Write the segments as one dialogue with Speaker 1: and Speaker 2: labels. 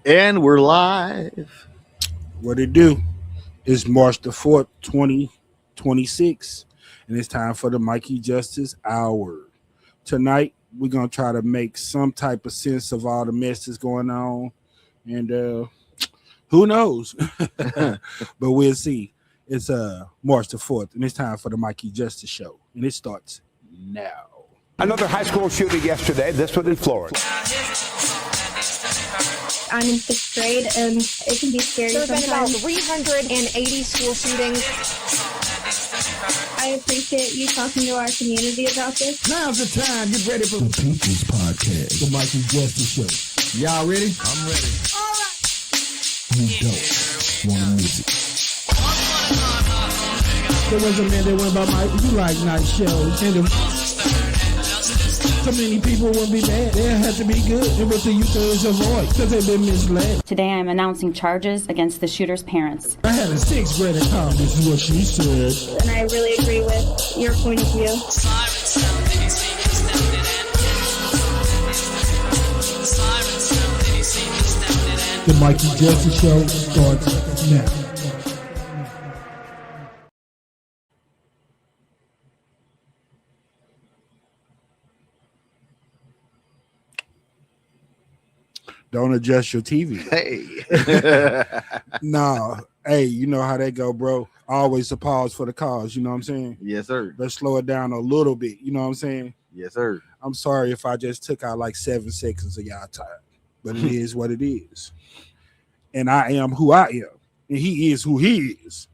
Speaker 1: And we're live.
Speaker 2: What it do? It's March the 4th, 2026, and it's time for the Mikey Justice Hour. Tonight, we're going to try to make some type of sense of all the mess that's going on, and who knows? But we'll see. It's March the 4th, and it's time for the Mikey Justice Show, and it starts now.
Speaker 3: Another high school shooting yesterday, this one in Florida.
Speaker 4: I'm in 6th grade, and it can be scary
Speaker 5: There have been about
Speaker 4: sometimes.
Speaker 5: 380 school shootings.
Speaker 4: I appreciate you talking to our community about this.
Speaker 6: Now's the time. Get ready for the People's Podcast, the Mikey Justice Show. Y'all ready? I'm ready. All right. You don't want to miss it. There was a man that went by Mike. You like night shows, and so many people wouldn't be bad. They had to be good. And what the youth is avoid because they've been misled.
Speaker 7: Today I am announcing charges against the shooter's parents.
Speaker 6: I had a 6th grader call. This is what she said.
Speaker 4: And I really agree with your point of view.
Speaker 6: The Mikey Justice Show starts now.
Speaker 2: Don't adjust your TV.
Speaker 1: Hey.
Speaker 2: No. Hey, you know how that go, bro. Always a pause for the cause. You know what I'm saying?
Speaker 1: Yes, sir.
Speaker 2: Let's slow it down a little bit. You know what I'm saying?
Speaker 1: Yes, sir.
Speaker 2: I'm sorry if I just took out like 7 seconds of y'all time, but it is what it is. And I am who I am, and he is who he is.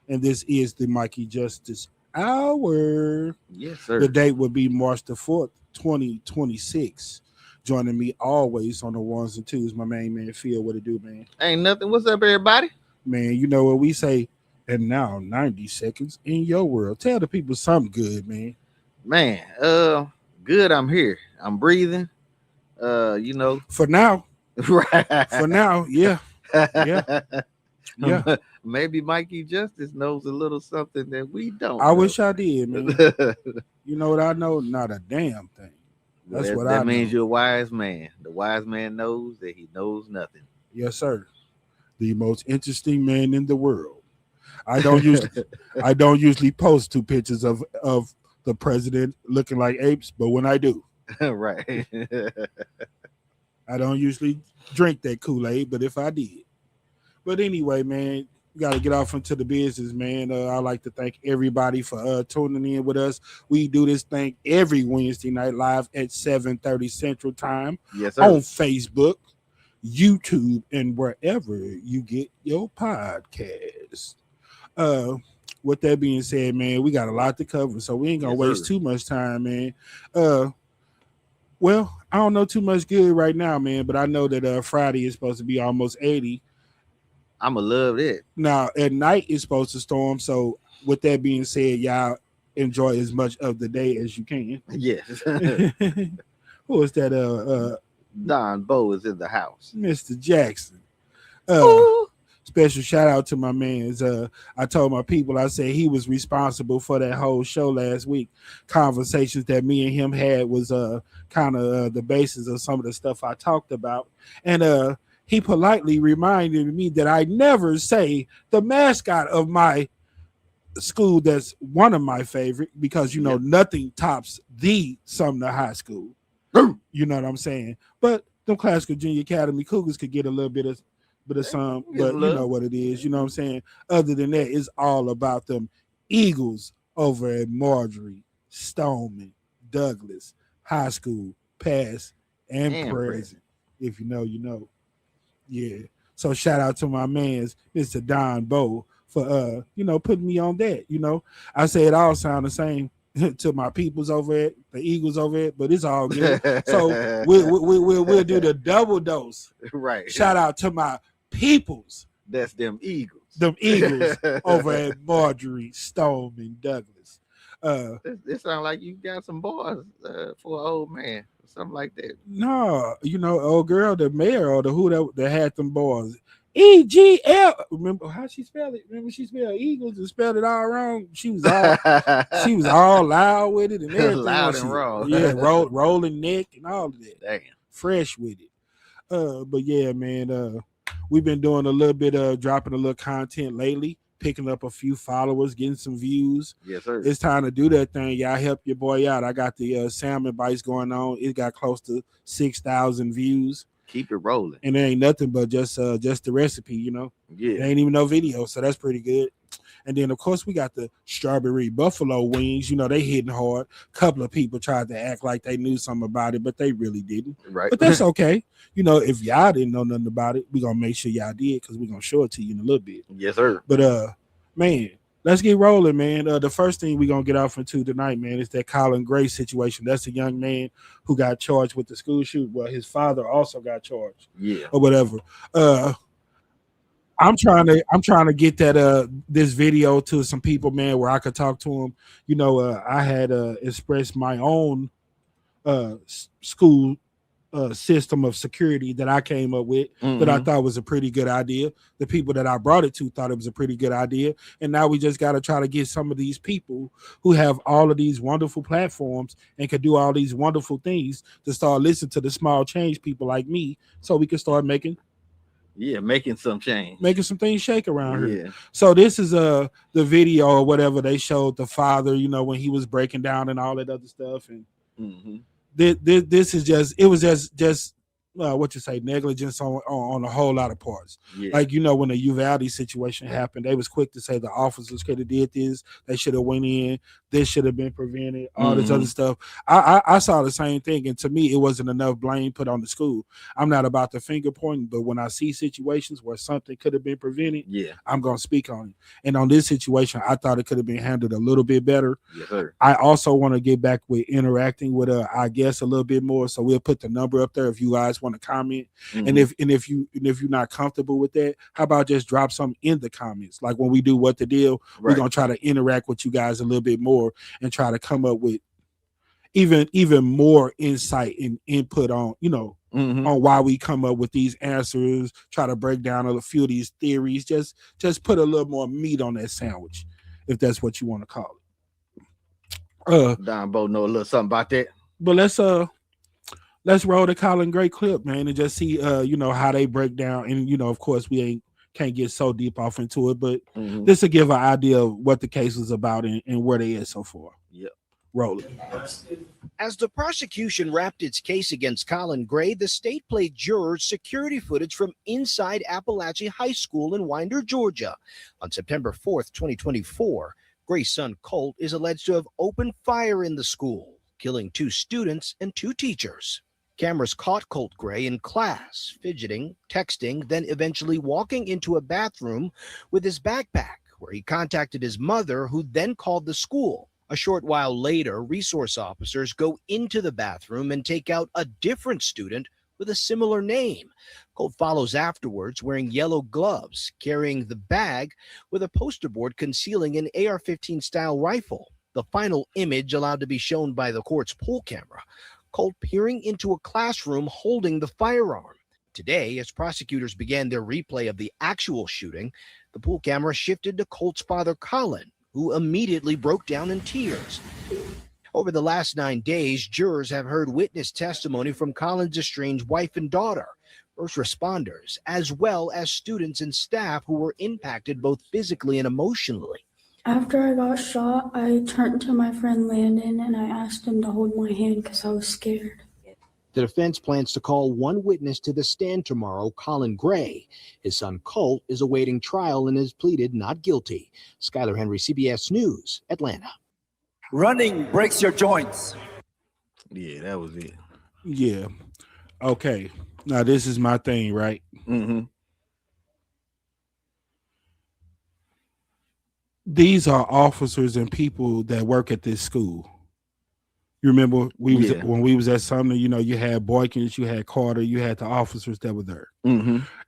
Speaker 2: And this is the Mikey Justice Hour.
Speaker 1: Yes, sir.
Speaker 2: The date would be March the 4th, 2026. Joining me always on the ones and twos, my main man Phil. What it do, man?
Speaker 1: Ain't nothing. What's up, everybody?
Speaker 2: Man, you know what we say. And now 90 seconds in your world. Tell the people something good, man.
Speaker 1: Man, good. I'm here. I'm breathing. You know.
Speaker 2: For now.
Speaker 1: Right.
Speaker 2: For now, yeah. Yeah. Yeah.
Speaker 1: Maybe Mikey Justice knows a little something that we don't.
Speaker 2: I wish I did, man. You know what I know? Not a damn thing. That's what I
Speaker 1: That means
Speaker 2: know.
Speaker 1: you're a wise man. The wise man knows that he knows nothing.
Speaker 2: Yes, sir. The most interesting man in the world. I don't usually post 2 pictures of the president looking like apes, but when I do,
Speaker 1: Right.
Speaker 2: I don't usually drink that Kool-Aid, but if I did. But anyway, man, we got to get off into the business, man. I'd like to thank everybody for tuning in with us. We do this thing every Wednesday night live at 7:30 Central Time
Speaker 1: Yes, sir.
Speaker 2: on Facebook, YouTube, and wherever you get your podcast. With that being said, man, we got a lot to cover, so we ain't gonna
Speaker 1: Yes,
Speaker 2: waste
Speaker 1: sir.
Speaker 2: too much time, man. Well, I don't know too much good right now, man, but I know that Friday is supposed to be almost 80.
Speaker 1: I'ma love it.
Speaker 2: Now at night it's supposed to storm. So with that being said, y'all enjoy as much of the day as you can.
Speaker 1: Yes.
Speaker 2: Who is that?
Speaker 1: Don Bo is in the house.
Speaker 2: Mr. Jackson.
Speaker 1: Ooh.
Speaker 2: Special shout out to my man's. I told my people, I said he was responsible for that whole show last week. Conversations that me and him had was kind of the basis of some of the stuff I talked about. And he politely reminded me that I never say the mascot of my school that's one of my favorite, because you know
Speaker 1: Yep.
Speaker 2: nothing tops the Sumner High School. You know what I'm saying? But them classical junior academy Cougars could get a little bit of some,
Speaker 1: Get
Speaker 2: but you
Speaker 1: love.
Speaker 2: know what it is. You know what I'm saying? Other than that, it's all about them Eagles over at Marjorie, Stoneman, Douglas High School, past and
Speaker 1: And
Speaker 2: present. If you know, you know. Yeah. So shout out to my man's Mr. Don Bo for putting me on that. You know, I say it all sound the same to my peoples over at the Eagles over it, but it's all good. So we'll do the double dose.
Speaker 1: Right.
Speaker 2: Shout out to my peoples,
Speaker 1: That's them Eagles.
Speaker 2: them Eagles over at Marjorie, Stoneman, Douglas.
Speaker 1: This sounds like you got some boys for an old man. Something like that.
Speaker 2: No, you know, old girl, the mayor or the who that had them boys. EGL. Remember how she spelled it? Remember she spelled Eagles and spelled it all wrong. She was all loud with it and everything.
Speaker 1: Loud and wrong.
Speaker 2: Yeah, rolling neck and all of that.
Speaker 1: Damn.
Speaker 2: Fresh with it. But yeah, man, we've been doing a little bit of dropping a little content lately, picking up a few followers, getting some views.
Speaker 1: Yes, sir.
Speaker 2: It's time to do that thing. Y'all help your boy out. I got the salmon bites going on. It got close to 6,000 views.
Speaker 1: Keep it rolling.
Speaker 2: And there ain't nothing but just the recipe, you know.
Speaker 1: Yeah.
Speaker 2: There ain't even no video, so that's pretty good. And then of course we got the strawberry buffalo wings. You know, they hitting hard. A couple of people tried to act like they knew something about it, but they really didn't.
Speaker 1: Right.
Speaker 2: But that's okay. You know, if y'all didn't know nothing about it, we're gonna make sure y'all did, because we're gonna show it to you in a little bit.
Speaker 1: Yes, sir.
Speaker 2: But man, let's get rolling, man. The first thing we're gonna get off into tonight, man, is that Colin Gray situation. That's a young man who got charged with the school shoot. Well, his father also got charged.
Speaker 1: Yeah.
Speaker 2: Or whatever. I'm trying to get that this video to some people, man, where I could talk to them. You know, I had expressed my own school system of security that I came up with that I thought was a pretty good idea. The people that I brought it to thought it was a pretty good idea. And now we just got to try to get some of these people who have all of these wonderful platforms and can do all these wonderful things to start listening to the small change people like me, so we can start making
Speaker 1: some change,
Speaker 2: making some things shake around here.
Speaker 1: Yeah.
Speaker 2: So this is the video or whatever they showed the father, you know, when he was breaking down and all that other stuff. And this is just what you say, negligence on a whole lot of parts.
Speaker 1: Yeah.
Speaker 2: Like, you know, when the Uvalde situation happened, they was quick to say the officers could have did this, they should have went in, this should have been prevented, all this other stuff. I saw the same thing, and to me it wasn't enough blame put on the school. I'm not about the finger pointing, but when I see situations where something could have been prevented, I'm gonna speak on it. And on this situation, I thought it could have been handled a little bit better.
Speaker 1: Yes, sir.
Speaker 2: I also want to get back with interacting with our guests a little bit more, so we'll put the number up there if you guys want to comment. And if you're not comfortable with that, how about just drop something in the comments? Like when we do What the Deal, we're gonna try to interact with you guys a little bit more and try to come up with even more insight and input on, you know, on why we come up with these answers, try to break down a few of these theories, just put a little more meat on that sandwich, if that's what you want to call it.
Speaker 1: Don Bo know a little something about that.
Speaker 2: But let's roll the Colin Gray clip, man, and just see you know, how they break down. And you know, of course, we can't get so deep off into it, but this will give an idea of what the case is about and where they is so far.
Speaker 1: Yep.
Speaker 2: Roll it.
Speaker 8: As the prosecution wrapped its case against Colin Gray, the state played jurors security footage from inside Appalachian High School in Winder, Georgia. On September 4th, 2024, Gray's son Colt is alleged to have opened fire in the school, killing 2 students and 2 teachers. Cameras caught Colt Gray in class, fidgeting, texting, then eventually walking into a bathroom with his backpack, where he contacted his mother, who then called the school. A short while later, resource officers go into the bathroom and take out a different student with a similar name. Colt follows afterwards wearing yellow gloves, carrying the bag with a poster board concealing an AR-15 style rifle. The final image allowed to be shown by the court's pool camera. Colt peering into a classroom holding the firearm. Today, as prosecutors began their replay of the actual shooting, the pool camera shifted to Colt's father, Colin, who immediately broke down in tears. Over the last 9 days, jurors have heard witness testimony from Colin's estranged wife and daughter, first responders, as well as students and staff who were impacted both physically and emotionally.
Speaker 9: After I got shot, I turned to my friend Landon and I asked him to hold my hand because I was scared.
Speaker 8: The defense plans to call one witness to the stand tomorrow, Colin Gray. His son Colt is awaiting trial and has pleaded not guilty. Skylar Henry, CBS News, Atlanta.
Speaker 10: Running breaks your joints.
Speaker 1: Yeah, that was it.
Speaker 2: Yeah. Okay. Now this is my thing, right? These are officers and people that work at this school. You remember when we was at Sumner, you know, you had Boykins, you had Carter, you had the officers that were there.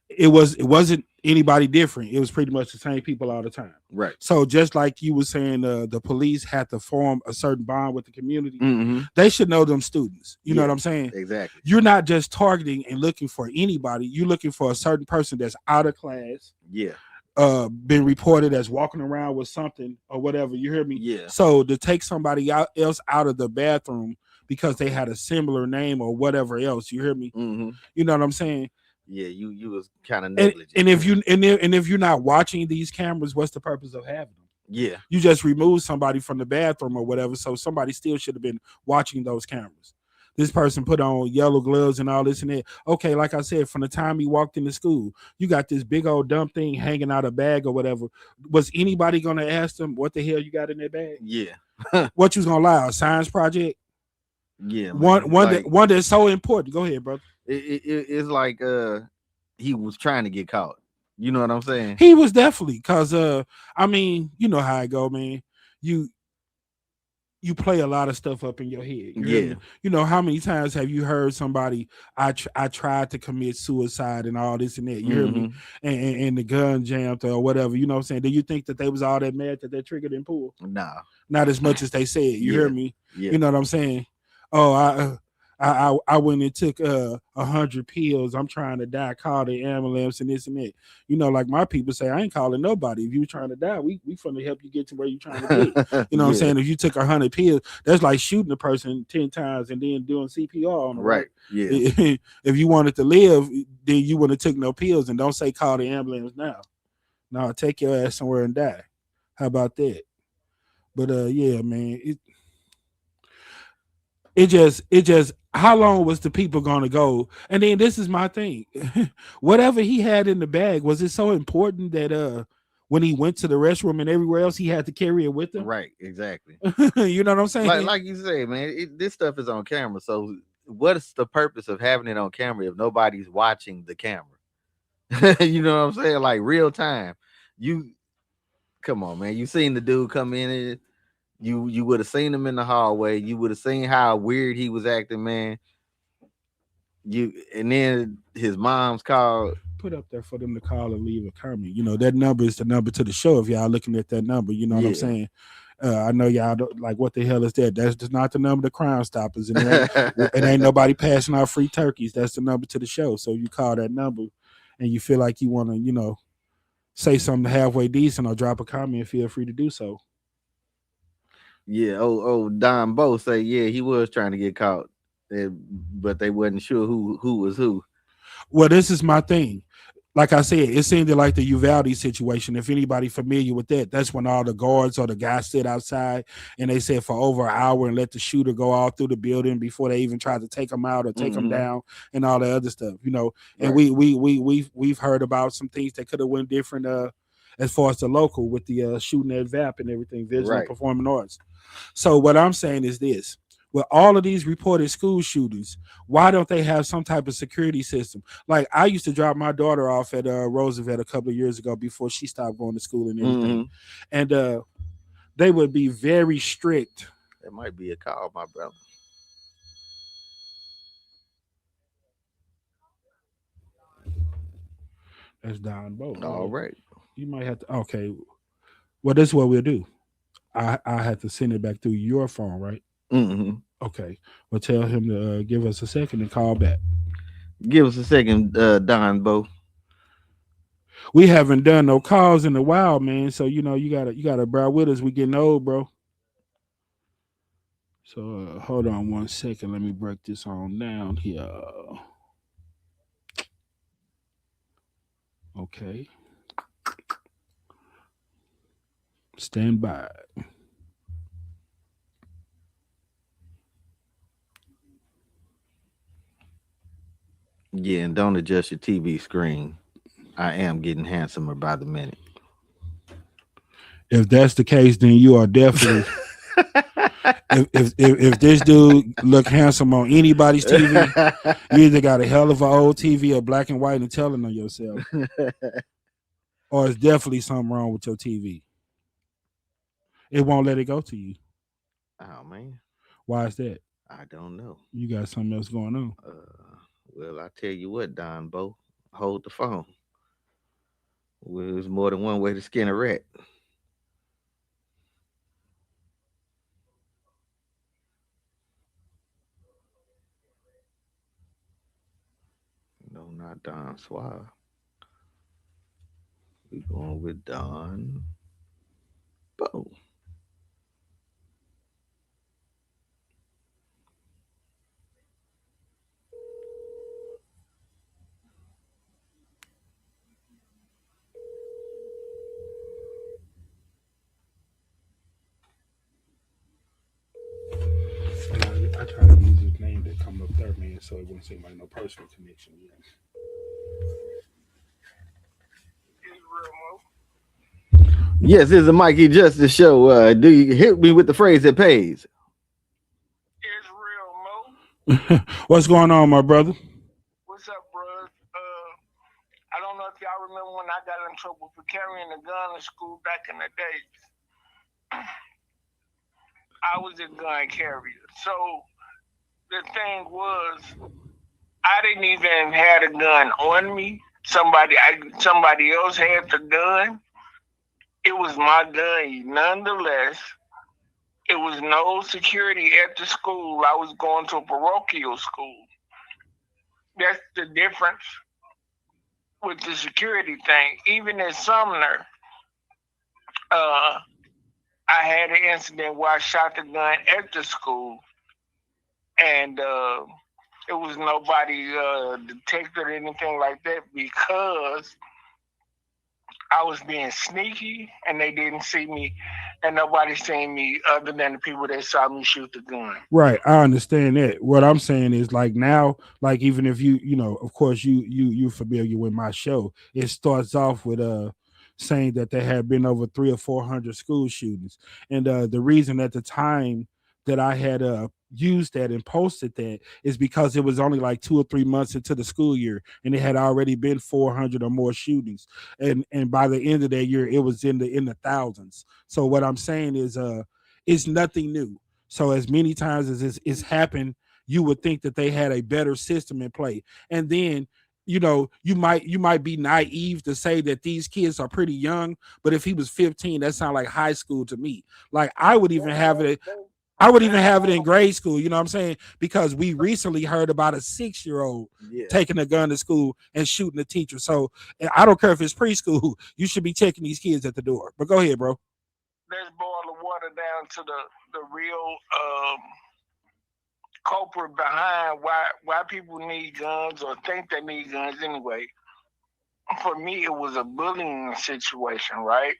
Speaker 2: It wasn't anybody different. It was pretty much the same people all the time.
Speaker 1: Right.
Speaker 2: So just like you were saying, the police had to form a certain bond with the community. They should know them students. You know what I'm saying?
Speaker 1: Exactly.
Speaker 2: You're not just targeting and looking for anybody. You're looking for a certain person that's out of class.
Speaker 1: Yeah.
Speaker 2: Been reported as walking around with something or whatever. You hear me?
Speaker 1: Yeah.
Speaker 2: So to take somebody else out of the bathroom because they had a similar name or whatever else. You hear me?
Speaker 1: Mm-hmm.
Speaker 2: You know what I'm saying?
Speaker 1: Yeah, you was kind of
Speaker 2: And,
Speaker 1: negligent.
Speaker 2: and if you're not watching these cameras, what's the purpose of having them?
Speaker 1: Yeah.
Speaker 2: You just remove somebody from the bathroom or whatever, so somebody still should have been watching those cameras. This person put on yellow gloves and all this and that. Okay, like I said, from the time he walked into school, you got this big old dumb thing hanging out a bag or whatever. Was anybody gonna ask them what the hell you got in that bag?
Speaker 1: Yeah.
Speaker 2: What you was gonna lie? A science project?
Speaker 1: Yeah.
Speaker 2: One that's so important. Go ahead, brother.
Speaker 1: It's like he was trying to get caught. You know what I'm saying?
Speaker 2: He was definitely, because I mean, you know how I go, man. You play a lot of stuff up in your head.
Speaker 1: Yeah.
Speaker 2: You know, how many times have you heard somebody, I tried to commit suicide and all this and that, you hear me? And the gun jammed or whatever, you know what I'm saying? Do you think that they was all that mad that trigger didn't pull?
Speaker 1: Nah.
Speaker 2: Not as much as they said, you hear me?
Speaker 1: Yeah.
Speaker 2: You know what I'm saying? Oh, I went and took 100 pills. I'm trying to die. Call the ambulance and this and that. You know, like my people say, I ain't calling nobody. If you trying to die, we finna help you get to where you trying to get. You know what I'm saying? If you took 100 pills, that's like shooting a person 10 times and then doing CPR on them.
Speaker 1: Right. Yeah.
Speaker 2: If you wanted to live, then you wouldn't have took no pills. And don't say call the ambulance now. No, take your ass somewhere and die. How about that? But yeah, man, it just how long was the people gonna go? And then this is my thing. Whatever he had in the bag, was it so important that when he went to the restroom and everywhere else, he had to carry it with him?
Speaker 1: Right, exactly.
Speaker 2: You know what I'm saying?
Speaker 1: Like you say, man, this stuff is on camera. So what is the purpose of having it on camera if nobody's watching the camera? You know what I'm saying? Like real time. You come on, man. You seen the dude come in and you would have seen him in the hallway. You would have seen how weird he was acting, man. And then his mom's called.
Speaker 2: Put up there for them to call and leave a comment. You know, that number is the number to the show. If y'all looking at that number, you know what I'm saying? I know y'all don't, like, what the hell is that? That's just not the number to Crime Stoppers. And it ain't nobody passing out free turkeys. That's the number to the show. So you call that number and you feel like you want to, you know, say something halfway decent or drop a comment, feel free to do so.
Speaker 1: Yeah, Don Bo say, yeah, he was trying to get caught, but they wasn't sure who was who.
Speaker 2: Well, this is my thing. Like I said, it seemed like the Uvalde situation. If anybody familiar with that, that's when all the guards or the guys sit outside and they said for over an hour and let the shooter go all through the building before they even tried to take him out or take him down and all the other stuff, you know. And we've heard about some things that could have went different as far as the local with the shooting at VAP and everything, visual performing arts. So what I'm saying is this. With all of these reported school shootings, why don't they have some type of security system? Like, I used to drop my daughter off at Roosevelt a couple of years ago before she stopped going to school and everything. And they would be very strict.
Speaker 1: That might be a call, my brother.
Speaker 2: That's Don Bo.
Speaker 1: All right.
Speaker 2: You might have to. Okay. Well, this is what we'll do. I have to send it back through your phone, right? Okay. Well, tell him to give us a second and call back.
Speaker 1: Give us a second, Don Bo.
Speaker 2: We haven't done no calls in a while, man. So you know you gotta bear with us. We getting old, bro. So hold on 1 second. Let me break this on down here. Okay. Stand by.
Speaker 1: Yeah, and don't adjust your TV screen. I am getting handsomer by the minute.
Speaker 2: If that's the case, then you are definitely. if this dude look handsome on anybody's TV, you either got a hell of an old TV or black and white and telling on yourself, or it's definitely something wrong with your TV. It won't let it go to you.
Speaker 1: Oh man,
Speaker 2: why is that?
Speaker 1: I don't know.
Speaker 2: You got something else going on.
Speaker 1: Well, I tell you what, Don Bo, hold the phone. Well, there's more than one way to skin a rat. No, not Don Suave. We're going with Don Bo.
Speaker 2: in, so it wouldn't seem like no personal connection. Yeah.
Speaker 1: Yes, this is the Mikey Justice Show. Do you hit me with the phrase that pays?
Speaker 11: It's real, Mo.
Speaker 2: What's going on, my brother?
Speaker 11: What's up, bro? I don't know if y'all remember when I got in trouble for carrying a gun in school back in the days. I was a gun carrier. So the thing was, I didn't even have a gun on me. Somebody else had the gun. It was my gun nonetheless. It was no security at the school. I was going to a parochial school. That's the difference with the security thing. Even in Sumner, I had an incident where I shot the gun at the school, and it was nobody detected or anything like that because I was being sneaky and they didn't see me, and nobody seen me other than the people that saw me shoot the gun.
Speaker 2: Right, I understand that. What I'm saying is, like, now, like, even if you know, of course you're familiar with my show, it starts off with saying that there had been over 300 or 400 school shootings, and the reason at the time that I had used that and posted that is because it was only like 2 or 3 months into the school year, and it had already been 400 or more shootings, and by the end of that year it was in the thousands. So what I'm saying is it's nothing new. So as many times as it's happened, you would think that they had a better system in play. And then, you know, you might be naive to say that these kids are pretty young, but if he was 15, that sounds like high school to me. Like I would even have it in grade school, you know what I'm saying? Because we recently heard about a 6-year-old taking a gun to school and shooting a teacher. So I don't care if it's preschool, you should be checking these kids at the door. But go ahead, bro.
Speaker 11: Let's boil the water down to the real culprit behind why people need guns or think they need guns anyway. For me, it was a bullying situation, right?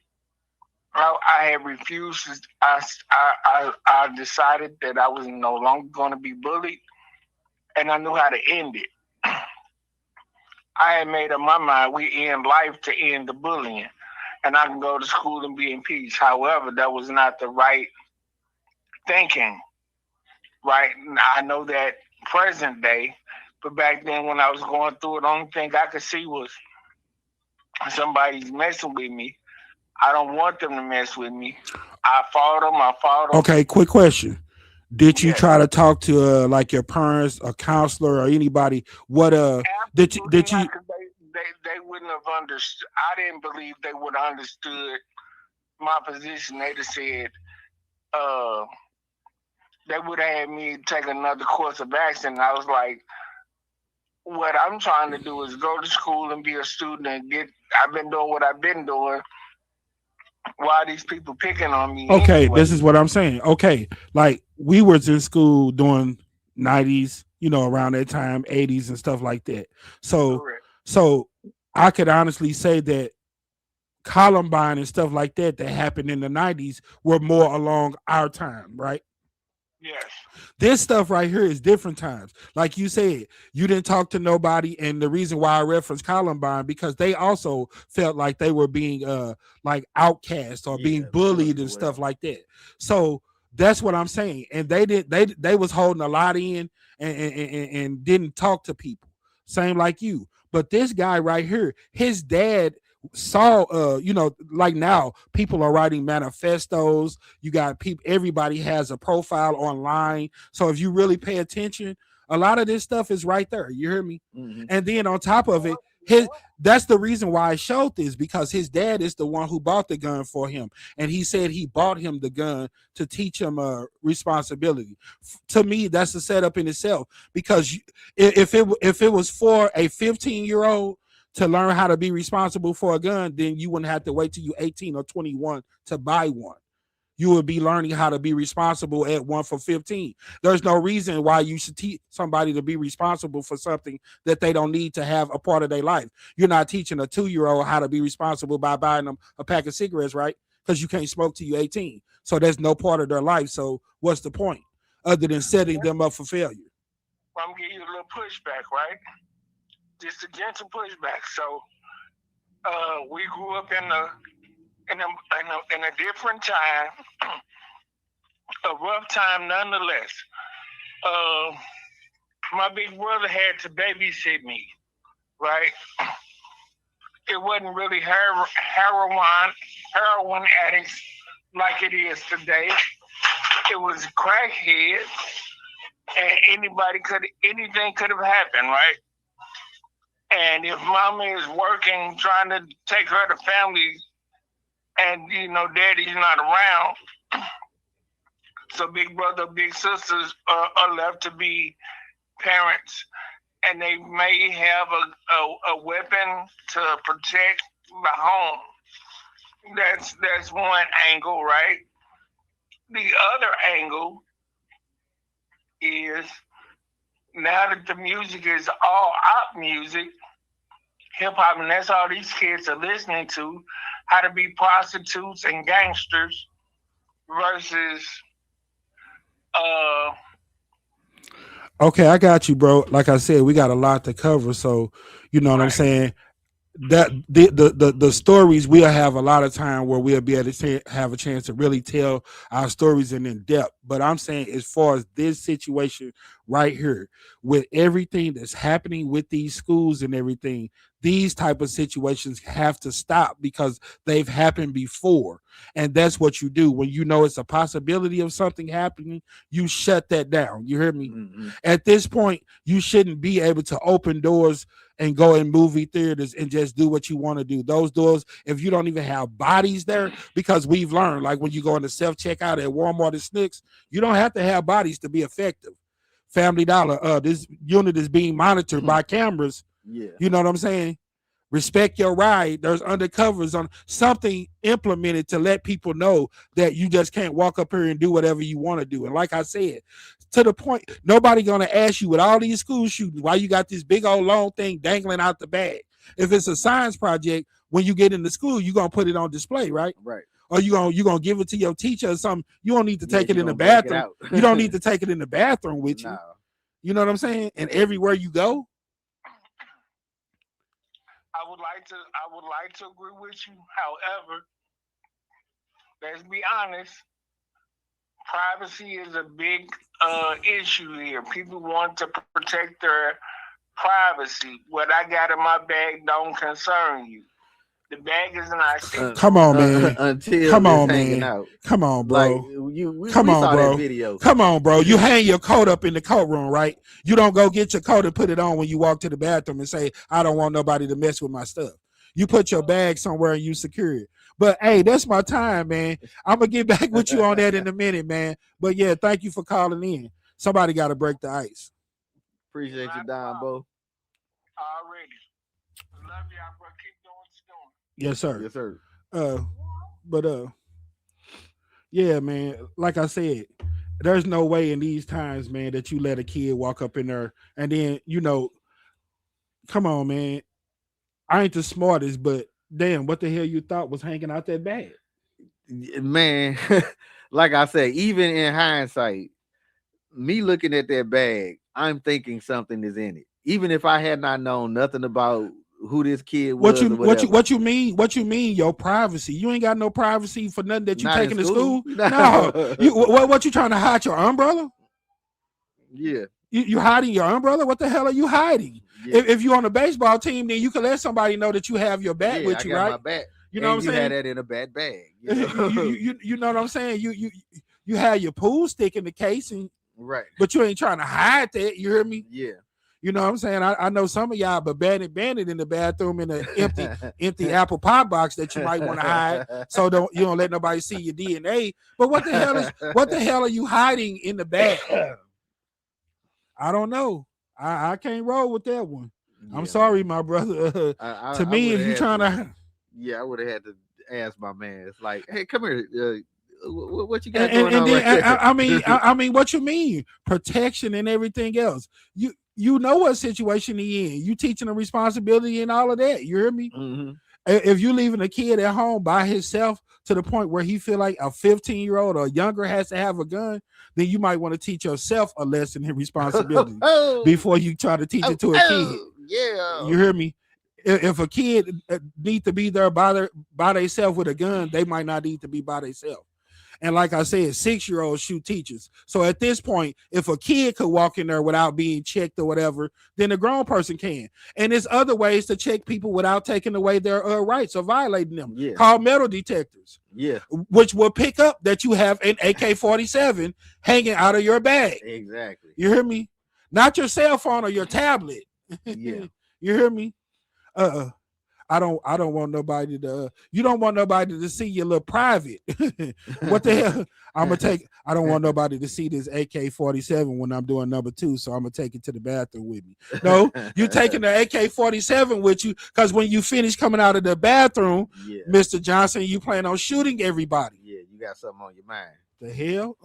Speaker 11: I had refused. I decided that I was no longer going to be bullied, and I knew how to end it. I had made up my mind we end life to end the bullying, and I can go to school and be in peace. However, that was not the right thinking, right? I know that present day, but back then when I was going through it, the only thing I could see was somebody's messing with me. I don't want them to mess with me. I fought them.
Speaker 2: Okay, quick question. Did you try to talk to like your parents, a counselor, or anybody? What did you? They
Speaker 11: wouldn't have understood. I didn't believe they would have understood my position. They'd have said they would have had me take another course of action. And I was like, what I'm trying to do is go to school and be a student and get. I've been doing what I've been doing. Why are these people picking on me?
Speaker 2: Okay,
Speaker 11: anyway?
Speaker 2: This is what I'm saying. Okay, like we was in school during 90s, you know, around that time, 80s and stuff like that. So I could honestly say that Columbine and stuff like that happened in the 90s were more along our time, right?
Speaker 11: Yes.
Speaker 2: This stuff right here is different times. Like you said, you didn't talk to nobody, and the reason why I referenced Columbine because they also felt like they were being like outcast or being bullied and stuff like that. So that's what I'm saying. And they was holding a lot in and didn't talk to people. Same like you. But this guy right here, his dad saw you know, like now people are writing manifestos. You got people, everybody has a profile online, so if you really pay attention, a lot of this stuff is right there, you hear me? And then on top of it, that's the reason why I showed this, because his dad is the one who bought the gun for him, and he said he bought him the gun to teach him responsibility. To me, that's a setup in itself, because if it was for a 15-year-old to learn how to be responsible for a gun, then you wouldn't have to wait till you're 18 or 21 to buy one. You would be learning how to be responsible at one for 15. There's no reason why you should teach somebody to be responsible for something that they don't need to have a part of their life. You're not teaching a 2-year-old how to be responsible by buying them a pack of cigarettes, right? Because you can't smoke till you're 18. So that's no part of their life. So what's the point other than setting them up for failure?
Speaker 11: I'm gonna give you a little pushback, right? Just a gentle pushback. So, we grew up in a different time, a rough time nonetheless. My big brother had to babysit me, right? It wasn't really heroin addicts like it is today. It was crackheads, and anything could have happened, right? And if mama is working, trying to take care of the family, and daddy's not around, so big brother, big sisters are left to be parents, and they may have a weapon to protect the home. That's one angle, right? The other angle is, now that the music is all op music, hip hop, and that's all these kids are listening to, how to be prostitutes and gangsters versus
Speaker 2: Okay, I got you, bro. Like I said, we got a lot to cover, so you know what I'm saying. That the stories, we'll have a lot of time where we'll be able to have a chance to really tell our stories in depth. But I'm saying, as far as this situation right here, with everything that's happening with these schools and everything, these type of situations have to stop because they've happened before. And that's what you do when you know it's a possibility of something happening. You shut that down. You hear me? Mm-hmm. At this point, you shouldn't be able to open doors and go in movie theaters and just do what you want to do. Those doors, if you don't even have bodies there, because we've learned, like when you go into self-checkout at Walmart and Snicks, you don't have to have bodies to be effective. Family Dollar, this unit is being monitored by cameras. Yeah. You know what I'm saying? Respect your ride. There's undercovers on something implemented to let people know that you just can't walk up here and do whatever you want to do. And like I said, to the point, nobody gonna ask you with all these school shootings why you got this big old long thing dangling out the bag. If it's a science project, when you get into school, you're gonna put it on display, right?
Speaker 1: Right.
Speaker 2: Or you gonna give it to your teacher or something. You don't need to take it in the bathroom. You don't need to take it in the bathroom with you. You know what I'm saying? And everywhere you go.
Speaker 11: I would like to agree with you. However, let's be honest, privacy is a big issue here. People want to protect their privacy. What I got in my bag don't concern you. The bag is not.
Speaker 2: Come on, man.
Speaker 1: Come on, man.
Speaker 2: Come on, bro.
Speaker 1: Like, we saw that video.
Speaker 2: Come on, bro. You hang your coat up in the coat room, right? You don't go get your coat and put it on when you walk to the bathroom and say, I don't want nobody to mess with my stuff. You put your bag somewhere and you secure it. But hey, that's my time, man. I'm gonna get back with you on that in a minute, man. But yeah, thank you for calling in. Somebody got to break the ice.
Speaker 1: Appreciate you, Don, Bo.
Speaker 11: Already. Love y'all, bro. Keep doing what you're doing.
Speaker 2: Yes, sir.
Speaker 1: Yes, sir.
Speaker 2: Yeah, man. Like I said, there's no way in these times, man, that you let a kid walk up in there and then, come on, man. I ain't the smartest, but damn, what the hell you thought was hanging out that bag?
Speaker 1: Man, like I said, even in hindsight, me looking at that bag, I'm thinking something is in it. Even if I had not known nothing about who this kid was.
Speaker 2: What you mean your privacy? You ain't got no privacy for nothing that you taking to school.
Speaker 1: No.
Speaker 2: What you trying to hide your umbrella?
Speaker 1: Yeah.
Speaker 2: You hiding your umbrella? What the hell are you hiding? Yeah. If you're on a baseball team, then you can let somebody know that you have your bat with you, right?
Speaker 1: My bat.
Speaker 2: You know what I'm saying?
Speaker 1: You had that in a bad bag. You
Speaker 2: know what I'm saying? You had your pool stick in the case,
Speaker 1: right?
Speaker 2: But you ain't trying to hide that. You hear me?
Speaker 1: Yeah.
Speaker 2: You know what I'm saying? I know some of y'all, but bandit in the bathroom in an empty apple pie box that you might want to hide, so you don't let nobody see your DNA. But what the hell are you hiding in the bag? I don't know. I can't roll with that one. Yeah. I'm sorry, my brother. To me, if you trying to,
Speaker 1: I would have had to ask my man. It's like, hey, come here. What you got going on?
Speaker 2: I mean, what you mean? Protection and everything else. You know what situation he in. You teaching a responsibility and all of that. You hear me?
Speaker 1: Mm-hmm.
Speaker 2: If you leaving a kid at home by himself to the point where he feel like a 15-year-old or younger has to have a gun, then you might want to teach yourself a lesson in responsibility before you try to teach it to a kid.
Speaker 1: Yeah,
Speaker 2: you hear me? If a kid need to be there by themselves with a gun, they might not need to be by themselves. And like I said, 6-year-olds shoot teachers. So at this point, if a kid could walk in there without being checked or whatever, then a grown person can. And there's other ways to check people without taking away their rights or violating them.
Speaker 1: Yeah.
Speaker 2: Called metal detectors.
Speaker 1: Yeah.
Speaker 2: Which will pick up that you have an AK-47 hanging out of your bag.
Speaker 1: Exactly.
Speaker 2: You hear me? Not your cell phone or your tablet.
Speaker 1: Yeah.
Speaker 2: You hear me? I don't want nobody to you don't want nobody to see your little private. What the hell? I don't want nobody to see this AK-47 when I'm doing number 2, so I'm gonna take it to the bathroom with me. No, you're taking the AK-47 with you, because when you finish coming out of the bathroom, Mr. Johnson, you plan on shooting everybody.
Speaker 1: Yeah, you got something on your mind.
Speaker 2: The hell?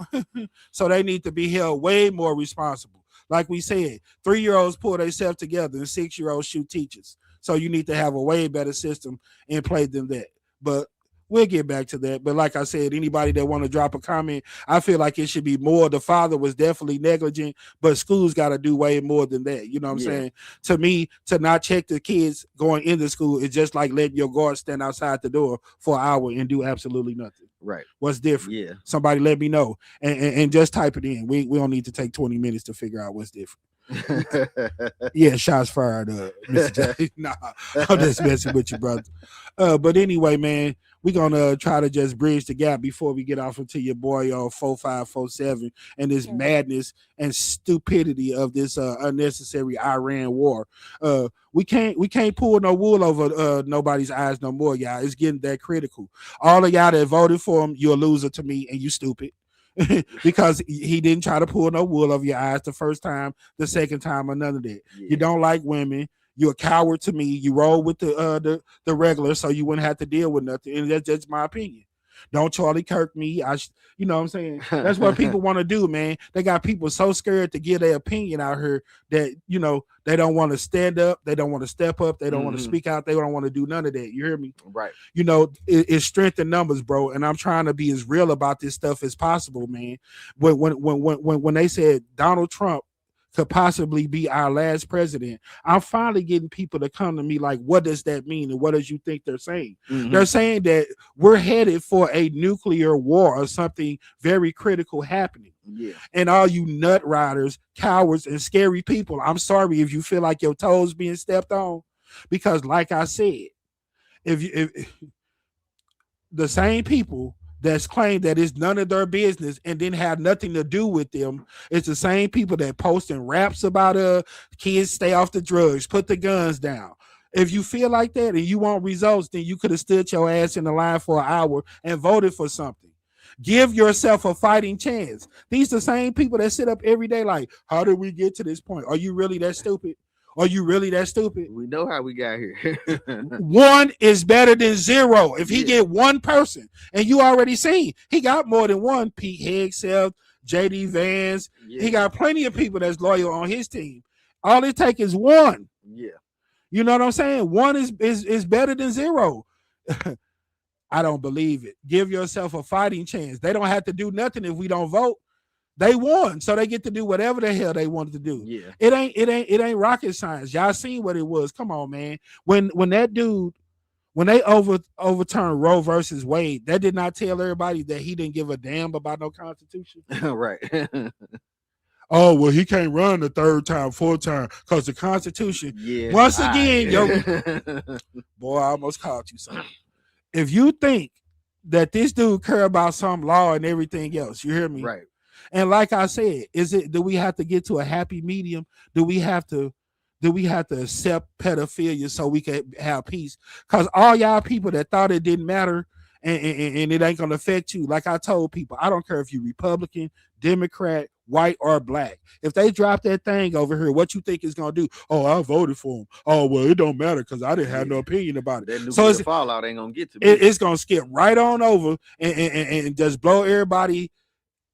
Speaker 2: So they need to be held way more responsible. Like we said, 3-year-olds pull themselves together and 6-year-olds shoot teachers. So you need to have a way better system in play than that. But we'll get back to that. But like I said, anybody that want to drop a comment, I feel like it should be more. The father was definitely negligent, but schools got to do way more than that. You know what I'm saying? To me, to not check the kids going into school is just like letting your guard stand outside the door for an hour and do absolutely nothing.
Speaker 1: Right.
Speaker 2: What's different?
Speaker 1: Yeah.
Speaker 2: Somebody let me know and just type it in. We don't need to take 20 minutes to figure out what's different. Yeah, shots fired, Mr. J. Nah, I'm just messing with you, brother. But anyway, man, we're gonna try to just bridge the gap before we get off into your boy 4547 and this madness and stupidity of this unnecessary Iran war. We can't pull no wool over nobody's eyes no more, y'all. It's getting that critical. All of y'all that voted for him, you're a loser to me, and you stupid. Because he didn't try to pull no wool over your eyes the first time, the second time, or none of that.
Speaker 1: Yeah.
Speaker 2: You don't like women. You're a coward to me. You roll with the regular, so you wouldn't have to deal with nothing. And that's just my opinion. Don't Charlie Kirk me. You know what I'm saying? That's what people want to do, man. They got people so scared to give their opinion out here that, you know, they don't want to stand up. They don't want to step up. They don't want to speak out. They don't want to do none of that. You hear me?
Speaker 1: Right.
Speaker 2: You know, it's strength in numbers, bro. And I'm trying to be as real about this stuff as possible, man. When they said Donald Trump could possibly be our last president, I'm finally getting people to come to me like, what does that mean? And what does you think they're saying? They're saying that we're headed for a nuclear war or something very critical happening.
Speaker 1: Yeah.
Speaker 2: And all you nut riders, cowards, and scary people, I'm sorry if you feel like your toes being stepped on, because like I said, if the same people that's claimed that it's none of their business and didn't have nothing to do with them, it's the same people that posting raps about kids stay off the drugs, put the guns down. If you feel like that and you want results, then you could have stood your ass in the line for an hour and voted for something. Give yourself a fighting chance. These are the same people that sit up every day like, how did we get to this point? Are you really that stupid? Are you really that stupid?
Speaker 1: We know how we got here.
Speaker 2: 1 is better than 0. If he get one person, and you already seen, he got more than one. Pete Hegseth, JD Vance. He got plenty of people that's loyal on his team. All it takes is 1.
Speaker 1: Yeah.
Speaker 2: You know what I'm saying? 1 is better than 0. I don't believe it. Give yourself a fighting chance. They don't have to do nothing if we don't vote. They won, so they get to do whatever the hell they wanted to do.
Speaker 1: Yeah.
Speaker 2: It ain't rocket science. Y'all seen what it was. Come on, man. When they overturned Roe versus Wade, that did not tell everybody that he didn't give a damn about no Constitution.
Speaker 1: Right.
Speaker 2: Oh, well, he can't run the 3rd time, 4th time because the Constitution.
Speaker 1: Yeah.
Speaker 2: Once again, boy, I almost caught you something. If you think that this dude care about some law and everything else, you hear me?
Speaker 1: Right.
Speaker 2: And like I said, do we have to get to a happy medium? Do we have to accept pedophilia so we can have peace? Because all y'all people that thought it didn't matter and it ain't gonna affect you, like I told people, I don't care if you're Republican, Democrat, white, or black. If they drop that thing over here, what you think is gonna do? Oh, I voted for him. Oh, well, it don't matter because I didn't have no opinion about it.
Speaker 1: That
Speaker 2: So
Speaker 1: nuclear fallout ain't gonna get to me.
Speaker 2: It's gonna skip right on over and just blow everybody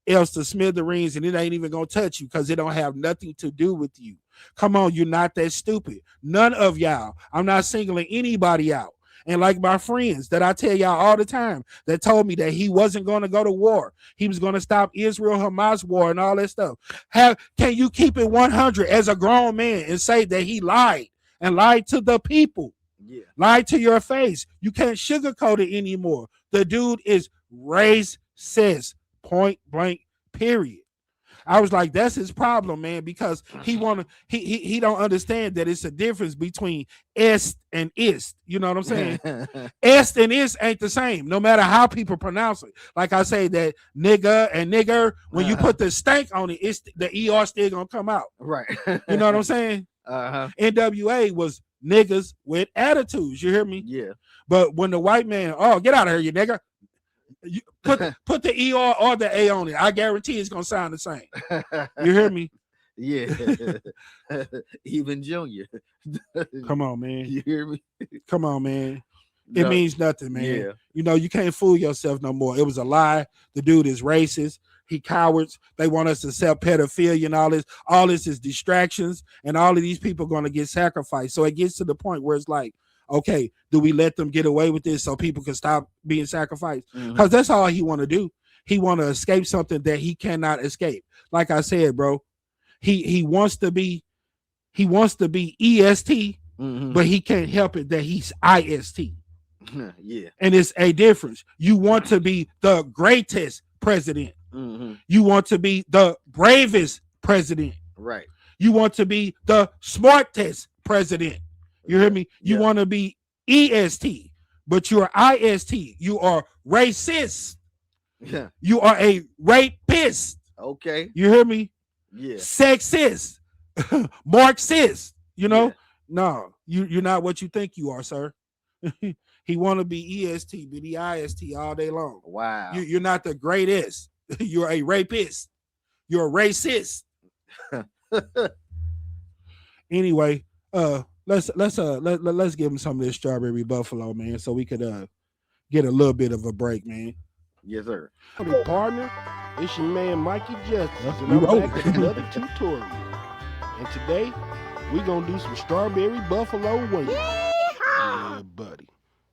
Speaker 2: else to smithereens, and it ain't even gonna touch you because it don't have nothing to do with you. Come on, you're not that stupid. None of y'all. I'm not singling anybody out. And like my friends that I tell y'all all the time that told me that he wasn't going to go to war. He was going to stop Israel-Hamas war and all that stuff. Can you keep it 100 as a grown man and say that he lied and lied to the people?
Speaker 1: Yeah.
Speaker 2: Lied to your face. You can't sugarcoat it anymore. The dude is racist, point blank, period. I was like, that's his problem, man, because he don't understand that it's a difference between est and ist. You know what I'm saying? Est and ist ain't the same, no matter how people pronounce it. Like I say that nigga and nigger, when you put the stank on it, it's the ER still gonna come out.
Speaker 1: Right.
Speaker 2: You know what I'm saying? NWA was niggas with attitudes. You hear me?
Speaker 1: Yeah.
Speaker 2: But when the white man, oh, get out of here, you nigga. You put the ER or the A on it. I guarantee it's gonna sound the same. You hear me?
Speaker 1: Yeah. Even Junior.
Speaker 2: Come on, man.
Speaker 1: You hear me?
Speaker 2: Come on, man. It means nothing, man.
Speaker 1: Yeah.
Speaker 2: You know, you can't fool yourself no more. It was a lie. The dude is racist. He cowards. They want us to sell pedophilia and all this. All this is distractions, and all of these people are going to get sacrificed. So it gets to the point where it's like, okay, do we let them get away with this so people can stop being sacrificed? Because that's all he want to do. He want to escape something that he cannot escape. Like I said, bro, he wants to be EST, but he can't help it that he's IST.
Speaker 1: Yeah.
Speaker 2: And it's a difference. You want to be the greatest president. You want to be the bravest president.
Speaker 1: Right.
Speaker 2: You want to be the smartest president. You hear me? You want to be EST, but you're IST. You are racist.
Speaker 1: Yeah.
Speaker 2: You are a rapist.
Speaker 1: Okay.
Speaker 2: You hear me?
Speaker 1: Yeah.
Speaker 2: Sexist. Marxist. You know? No, you're not what you think you are, sir. He want to be EST, but he IST all day long.
Speaker 1: Wow.
Speaker 2: You're not the greatest. You're a rapist. You're a racist. Anyway, let's give him some of this strawberry buffalo, man, so we could get a little bit of a break, man.
Speaker 1: Yes, sir.
Speaker 12: Howdy, partner. It's your man Mikey Justice, and
Speaker 2: we
Speaker 12: I'm
Speaker 2: rolling.
Speaker 12: back with another tutorial. And today, we're gonna do some strawberry buffalo wings. Yeah, buddy.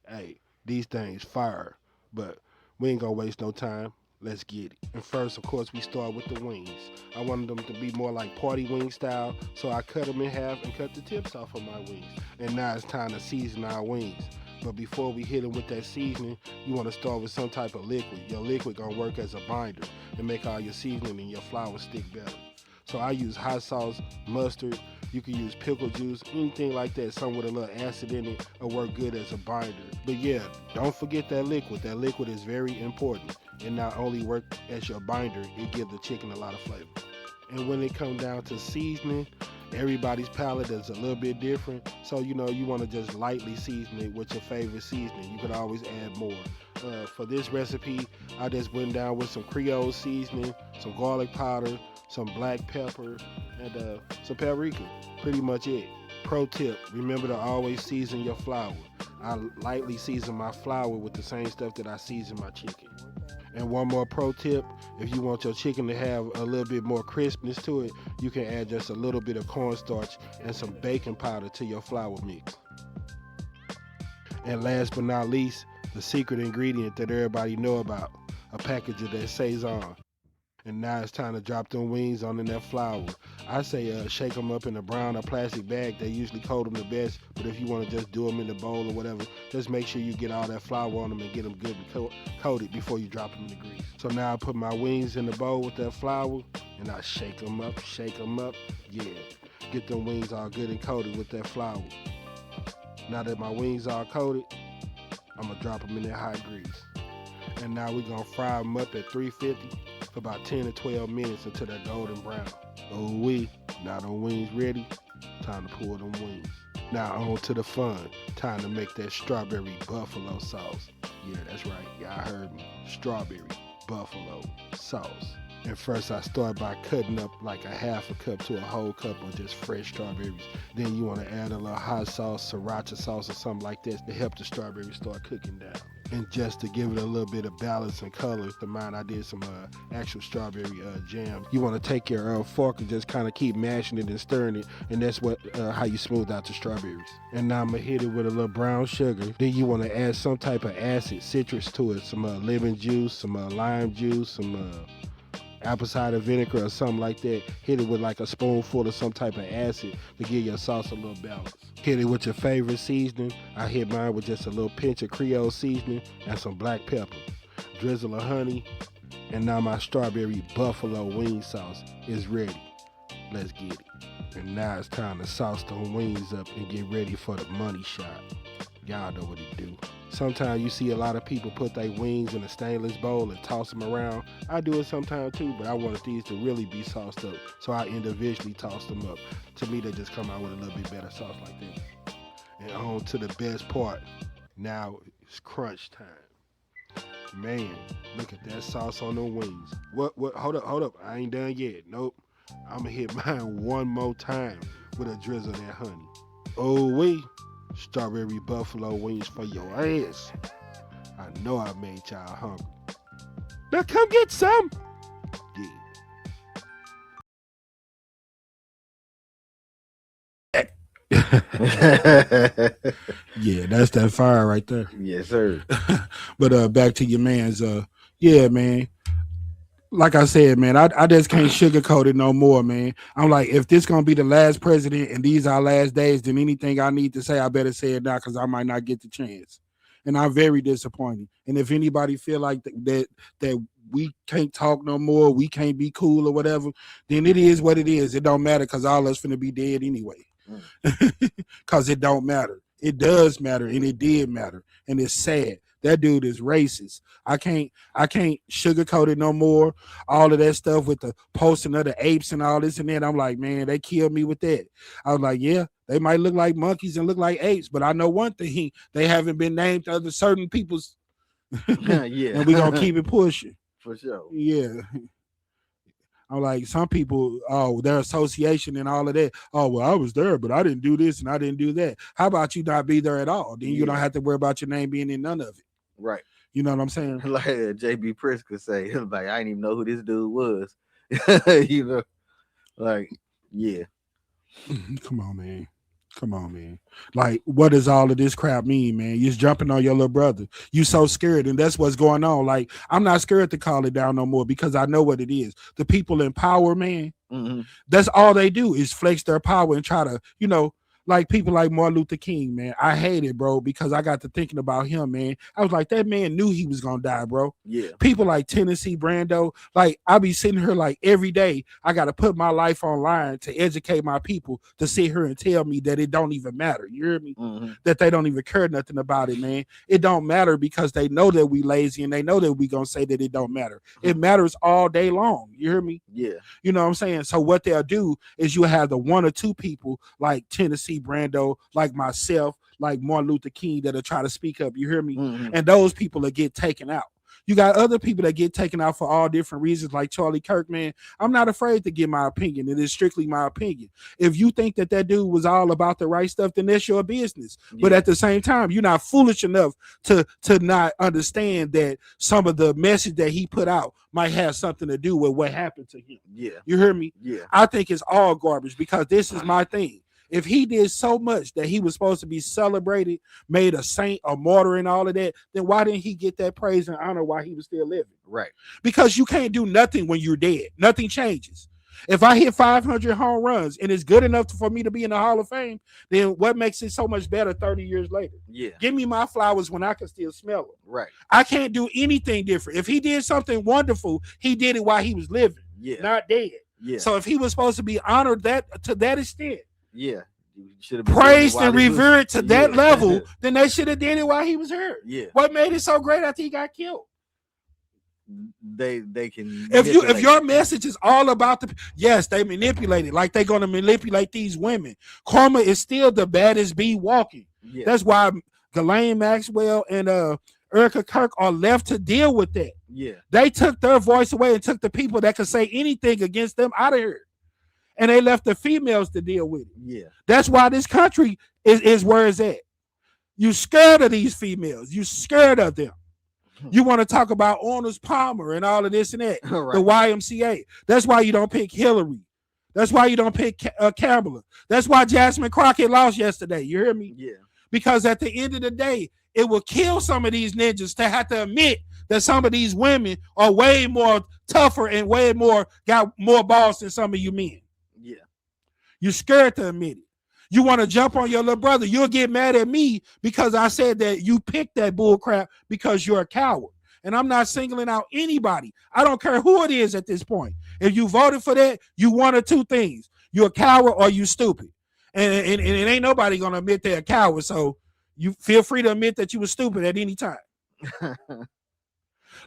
Speaker 12: Hey, these things fire, but we ain't gonna waste no time. Let's get it. And first, of course, we start with the wings. I wanted them to be more like party wing style, so I cut them in half and cut the tips off of my wings. And now it's time to season our wings. But before we hit them with that seasoning, you want to start with some type of liquid. Your liquid gonna work as a binder and make all your seasoning and your flour stick better. So I use hot sauce, mustard. You can use pickle juice, anything like that, something with a little acid in it will work good as a binder. But yeah, don't forget that liquid. That liquid is very important. And not only work as your binder, it gives the chicken a lot of flavor. And when it comes down to seasoning, everybody's palate is a little bit different. So, you know, you want to just lightly season it with your favorite seasoning. You could always add more. For this recipe, I just went down with some Creole seasoning, some garlic powder, some black pepper, and some paprika. Pretty much it. Pro tip, remember to always season your flour. I lightly season my flour with the same stuff that I season my chicken. And one more pro tip, if you want your chicken to have a little bit more crispness to it, you can add just a little bit of cornstarch and some baking powder to your flour mix. And last but not least, the secret ingredient that everybody know about, a package of that Saison. And now it's time to drop them wings on in that flour. I say shake them up in a brown or plastic bag. They usually coat them the best, but if you want to just do them in the bowl or whatever, just make sure you get all that flour on them and get them good and coated before you drop them in the grease. So now I put my wings in the bowl with that flour, and I shake them up, yeah. Get them wings all good and coated with that flour. Now that my wings are coated, I'm gonna drop them in that hot grease. And now we're gonna fry them up at 350 for about 10 to 12 minutes until they're golden brown. Oh wee, now the wings ready, time to pull them wings. Now on to the fun, time to make that strawberry buffalo sauce. Yeah, that's right, y'all heard me, strawberry buffalo sauce. And first I start by cutting up like a half a cup to a whole cup of just fresh strawberries. Then you want to add a little hot sauce, sriracha sauce or something like this to help the strawberries start cooking down. And just to give it a little bit of balance and color to mine, I did some actual strawberry jam. You want to take your fork and just kind of keep mashing it and stirring it, and that's what how you smooth out the strawberries. And now I'm gonna hit it with a little brown sugar. Then you want to add some type of acid, citrus to it, some lemon juice, some lime juice, some apple cider vinegar or something like that. Hit it with like a spoonful of some type of acid to give your sauce a little balance. Hit it with your favorite seasoning. I hit mine with just a little pinch of Creole seasoning and some black pepper. Drizzle of honey, and now my strawberry buffalo wing sauce is ready. Let's get it. And now it's time to sauce the wings up and get ready for the money shot. Y'all know what it do. Sometimes you see a lot of people put their wings in a stainless bowl and toss them around. I do it sometimes too, but I wanted these to really be sauced up, so I individually toss them up. To me, they just come out with a little bit better sauce like this. And on to the best part. Now it's crunch time. Man, look at that sauce on the wings. What, hold up, I ain't done yet. Nope, I'ma hit mine one more time with a drizzle of that honey. Oh wee. Strawberry buffalo wings for your ass. I know I made y'all hungry. Now come get some.
Speaker 2: Yeah, that's that fire right there.
Speaker 1: Yes, sir.
Speaker 2: But back to your man's yeah, man. Like I said, man, I just can't sugarcoat it no more, man. I'm like, if this gonna be the last president and these are last days, then anything I need to say, I better say it now because I might not get the chance. And I'm very disappointed. And if anybody feel like that we can't talk no more, we can't be cool or whatever, then it is what it is. It don't matter because all us finna be dead anyway. Because it don't matter. It does matter, and it did matter, and it's sad. That dude is racist. I can't sugarcoat it no more. All of that stuff with the posting of the apes and all this and that. I'm like, man, they killed me with that. I was like, yeah, they might look like monkeys and look like apes, but I know one thing: they haven't been named to other certain people's.
Speaker 1: Yeah,
Speaker 2: and we gonna keep it pushing
Speaker 1: for sure.
Speaker 2: Yeah. I'm like, some people, their association and all of that. Oh, well, I was there, but I didn't do this and I didn't do that. How about you not be there at all? Then you don't have to worry about your name being in none of it.
Speaker 1: Right.
Speaker 2: You know what I'm saying?
Speaker 1: Like JB Pritzker say, like, I didn't even know who this dude was. You know, like, yeah.
Speaker 2: Come on, man. Like, what does all of this crap mean, man? You're jumping on your little brother. You so scared, and that's what's going on. Like, I'm not scared to call it down no more because I know what it is. The people in power, man, that's all they do is flex their power and try to, you know, like people like Martin Luther King, man. I hate it, bro, because I got to thinking about him, man. I was like, that man knew he was gonna die, bro.
Speaker 1: Yeah.
Speaker 2: People like Tennessee Brando, like I be sitting here like every day, I gotta put my life online to educate my people to sit here and tell me that it don't even matter. You hear me? That they don't even care nothing about it, man. It don't matter because they know that we lazy and they know that we gonna say that it don't matter. It matters all day long. You hear me?
Speaker 1: Yeah.
Speaker 2: You know what I'm saying? So what they'll do is you have the one or two people like Tennessee Brando, like myself, like Martin Luther King that'll try to speak up. You hear me? And those people will get taken out. You got other people that get taken out for all different reasons, like Charlie Kirk, man. I'm not afraid to give my opinion. It is strictly my opinion. If you think that dude was all about the right stuff, then that's your business. Yeah. But at the same time, you're not foolish enough to not understand that some of the message that he put out might have something to do with what happened to him.
Speaker 1: Yeah.
Speaker 2: You hear me?
Speaker 1: Yeah.
Speaker 2: I think it's all garbage because this is my thing. If he did so much that he was supposed to be celebrated, made a saint, a martyr, and all of that, then why didn't he get that praise and honor while he was still living?
Speaker 1: Right.
Speaker 2: Because you can't do nothing when you're dead. Nothing changes. If I hit 500 home runs and it's good enough for me to be in the Hall of Fame, then what makes it so much better 30 years later?
Speaker 1: Yeah.
Speaker 2: Give me my flowers when I can still smell them.
Speaker 1: Right.
Speaker 2: I can't do anything different. If he did something wonderful, he did it while he was living, not dead.
Speaker 1: Yeah.
Speaker 2: So if he was supposed to be honored to that extent,
Speaker 1: yeah, should have
Speaker 2: praised and revered to that level, then they should have did it while he was here.
Speaker 1: Yeah.
Speaker 2: What made it so great after he got killed?
Speaker 1: They can
Speaker 2: if your message is all about yes, they manipulate it like they're gonna manipulate these women. Karma is still the baddest bee walking. Yeah. That's why Ghislaine Maxwell and Erica Kirk are left to deal with that.
Speaker 1: Yeah.
Speaker 2: They took their voice away and took the people that could say anything against them out of here. And they left the females to deal with it.
Speaker 1: Yeah.
Speaker 2: That's why this country is where it's at. You scared of these females. You scared of them. You want to talk about Arnold Palmer and all of this and that.
Speaker 1: Right.
Speaker 2: The YMCA. That's why you don't pick Hillary. That's why you don't pick Kamala. That's why Jasmine Crockett lost yesterday. You hear me?
Speaker 1: Yeah.
Speaker 2: Because at the end of the day, it will kill some of these ninjas to have to admit that some of these women are way more tougher and way more got more balls than some of you men.
Speaker 1: Yeah.
Speaker 2: You're scared to admit it. You want to jump on your little brother. You'll get mad at me because I said that you picked that bull crap because you're a coward. And I'm not singling out anybody. I don't care who it is at this point. If you voted for that, you one or two things. You're a coward or you stupid. And it ain't nobody going to admit they're a coward. So you feel free to admit that you were stupid at any time.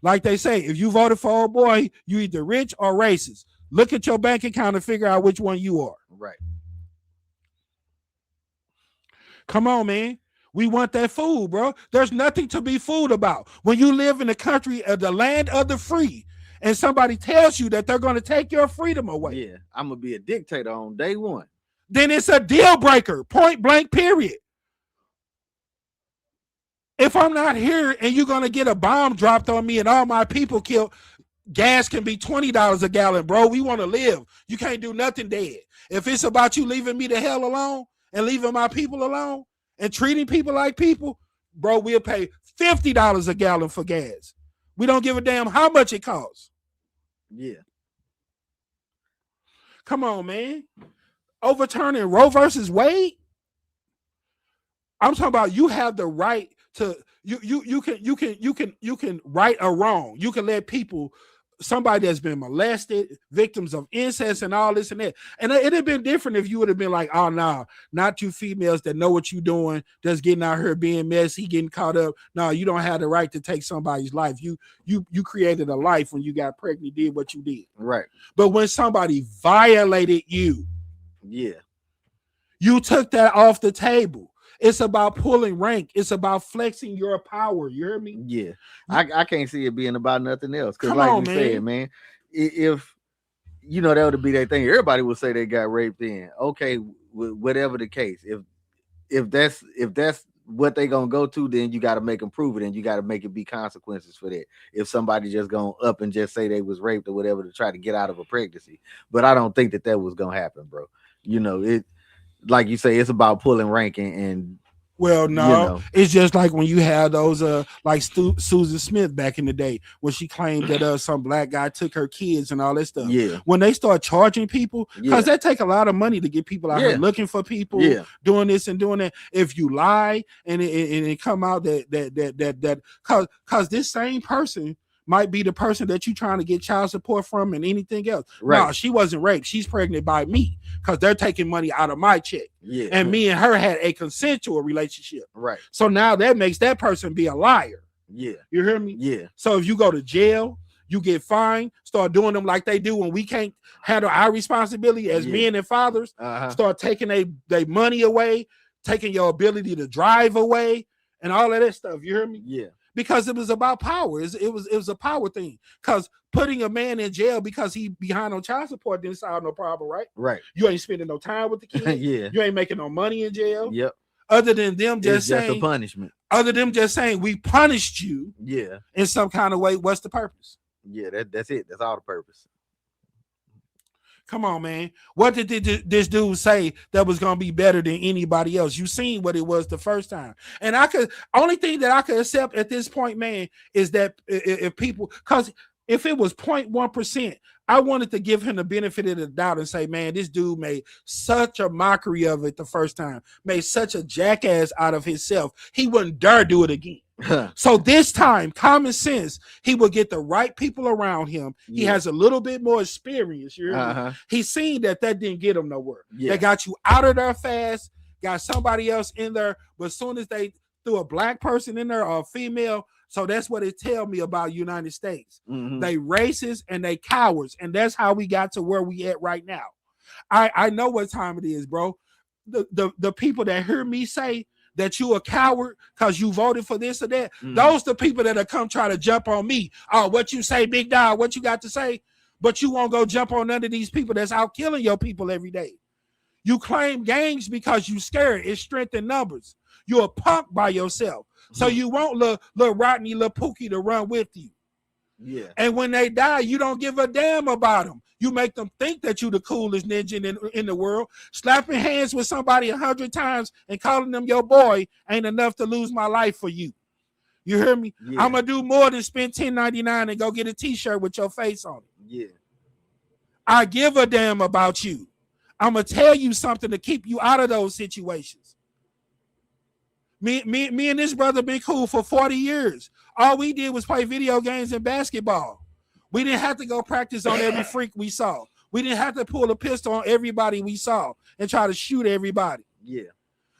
Speaker 2: Like they say, if you voted for old boy, you either rich or racist. Look at your bank account and figure out which one you are.
Speaker 1: Right.
Speaker 2: Come on, man. We want that food, bro. There's nothing to be fooled about. When you live in the country of the land of the free, and somebody tells you that they're going to take your freedom away.
Speaker 1: Yeah, I'm going to be a dictator on day one.
Speaker 2: Then it's a deal breaker, point blank, period. If I'm not here and you're going to get a bomb dropped on me and all my people killed, gas can be $20 a gallon, bro. We want to live. You can't do nothing dead. If it's about you leaving me the hell alone and leaving my people alone and treating people like people, bro, we'll pay $50 a gallon for gas. We don't give a damn how much it costs.
Speaker 1: Yeah.
Speaker 2: Come on, man. Overturning Roe versus Wade. I'm talking about you have the right to you can right a wrong. You can let people, somebody that's been molested, victims of incest and all this and that. And it'd have been different if you would have been like, oh no, not you females that know what you're doing, just getting out here being messy, getting caught up. No, you don't have the right to take somebody's life. You created a life when you got pregnant, did what you did.
Speaker 1: Right.
Speaker 2: But when somebody violated you,
Speaker 1: yeah,
Speaker 2: you took that off the table. It's about pulling rank. It's about flexing your power. You hear me?
Speaker 1: Yeah. I can't see it being about nothing else. Because
Speaker 2: Come
Speaker 1: like
Speaker 2: on,
Speaker 1: you
Speaker 2: man.
Speaker 1: said, man, if, you know, that would be their thing. Everybody would say they got raped in. Okay, whatever the case. If that's what they going to go to, then you got to make them prove it, and you got to make it be consequences for that. If somebody just going up and just say they was raped or whatever to try to get out of a pregnancy. But I don't think that was going to happen, bro. You know, it, like you say, it's about pulling rank and
Speaker 2: well, no,
Speaker 1: you know.
Speaker 2: It's just like when you had those like Susan Smith back in the day when she claimed that some black guy took her kids and all that stuff.
Speaker 1: Yeah.
Speaker 2: When they start charging people, because
Speaker 1: Yeah.
Speaker 2: that take a lot of money to get people out
Speaker 1: Yeah.
Speaker 2: here looking for people,
Speaker 1: Yeah.
Speaker 2: doing this and doing that. If you lie and it come out that because this same person might be the person that you trying to get child support from and anything else.
Speaker 1: Right.
Speaker 2: No, she wasn't raped. She's pregnant by me because they're taking money out of my check.
Speaker 1: Yeah.
Speaker 2: And me and her had a consensual relationship.
Speaker 1: Right.
Speaker 2: So now that makes that person be a liar.
Speaker 1: Yeah.
Speaker 2: You hear me?
Speaker 1: Yeah.
Speaker 2: So if you go to jail, you get fined, start doing them like they do when we can't handle our responsibility as
Speaker 1: Yeah.
Speaker 2: men and fathers,
Speaker 1: Uh-huh.
Speaker 2: start taking their money away, taking your ability to drive away, and all of that stuff. You hear me?
Speaker 1: Yeah.
Speaker 2: Because it was about power. It was a power thing. Because putting a man in jail because he behind on child support didn't solve no problem, right?
Speaker 1: Right.
Speaker 2: You ain't spending no time with the kid.
Speaker 1: Yeah.
Speaker 2: You ain't making no money in jail.
Speaker 1: Yep.
Speaker 2: Other than them just
Speaker 1: It's just
Speaker 2: saying,
Speaker 1: a punishment.
Speaker 2: other than them just saying we punished you
Speaker 1: Yeah.
Speaker 2: in some kind of way, what's the purpose?
Speaker 1: Yeah. That's it. That's all the purpose.
Speaker 2: Come on, man. What did this dude say that was gonna be better than anybody else? You seen what it was the first time, and only thing that I could accept at this point, man, is that if people, because if it was 0.1%, I wanted to give him the benefit of the doubt and say, man, this dude made such a mockery of it the first time, made such a jackass out of himself, he wouldn't dare do it again. So this time, common sense, he will get the right people around him. He
Speaker 1: Yeah.
Speaker 2: has a little bit more experience. You hear me?
Speaker 1: Uh-huh.
Speaker 2: He's seen that didn't get him nowhere.
Speaker 1: Yeah.
Speaker 2: They got you out of there fast, got somebody else in there, but as soon as they threw a black person in there or a female, so that's what it tell me about United States.
Speaker 1: Mhm.
Speaker 2: They racist and they cowards, and that's how we got to where we at right now. I know what time it is, bro. The people that hear me say that you a coward because you voted for this or that. Those the people that come try to jump on me. Oh, what you say, big dog? What you got to say? But you won't go jump on none of these people that's out killing your people every day. You claim gangs because you scared. It's strength in numbers. You're a punk by yourself. So you want little Rodney, little Pookie to run with you.
Speaker 1: Yeah.
Speaker 2: And when they die, you don't give a damn about them. You make them think that you the coolest ninja in the world. Slapping hands with somebody 100 times and calling them your boy ain't enough to lose my life for you. You hear me?
Speaker 1: Yeah.
Speaker 2: I'm going to do more than spend $10.99 and go get a t-shirt with your face on it.
Speaker 1: Yeah.
Speaker 2: I give a damn about you. I'm going to tell you something to keep you out of those situations. Me and this brother been cool for 40 years. All we did was play video games and basketball. We didn't have to go practice on every freak we saw. We didn't have to pull a pistol on everybody we saw and try to shoot everybody.
Speaker 1: Yeah.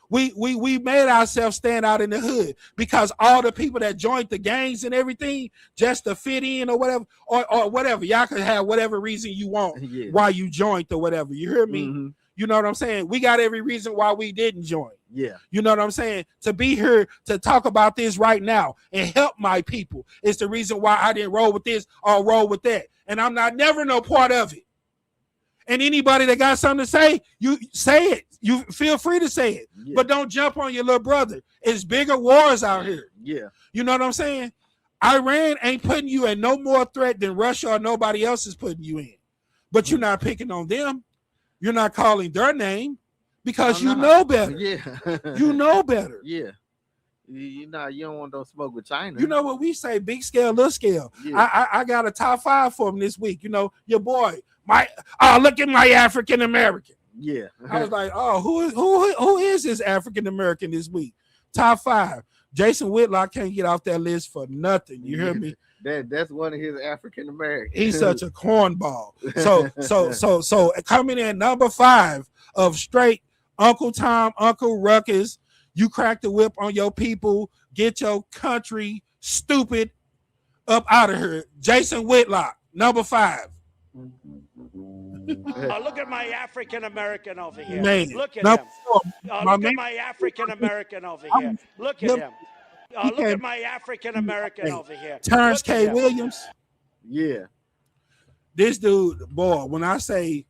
Speaker 2: We made ourselves stand out in the hood because all the people that joined the gangs and everything just to fit in or whatever, or whatever. Y'all can have whatever reason you want why you joined or whatever. You hear me? You know what I'm saying? We got every reason why we didn't join.
Speaker 1: Yeah.
Speaker 2: You know what I'm saying? To be here to talk about this right now and help my people is the reason why I didn't roll with this or roll with that. And I'm not never no part of it. And anybody that got something to say, you say it. You feel free to say it.
Speaker 1: Yeah.
Speaker 2: But don't jump on your little brother. It's bigger wars out here.
Speaker 1: Yeah.
Speaker 2: You know what I'm saying? Iran ain't putting you in no more threat than Russia or nobody else is putting you in. But you're not picking on them. You're not calling their name because you know better.
Speaker 1: Yeah.
Speaker 2: You know better.
Speaker 1: Yeah. You know, you don't want no smoke with China.
Speaker 2: You know what we say, big scale, little scale.
Speaker 1: Yeah.
Speaker 2: I got a top 5 for him this week. You know, your boy, look at my African American.
Speaker 1: Yeah.
Speaker 2: I was like, oh, who is this African American this week? Top 5. Jason Whitlock can't get off that list for nothing. You hear me?
Speaker 1: That's one of his African Americans.
Speaker 2: He's such a cornball. So coming in number 5 of straight Uncle Tom, Uncle Ruckus. You crack the whip on your people. Get your country stupid up out of here. Jason Whitlock, number 5.
Speaker 13: Look at my African American over here.
Speaker 2: Man,
Speaker 13: look at
Speaker 2: number
Speaker 13: him.
Speaker 2: 4,
Speaker 13: Look at my African American over here. Look at him. Look at my African American over here.
Speaker 2: Terrence K. Williams.
Speaker 1: Yeah.
Speaker 2: This dude, boy, when I say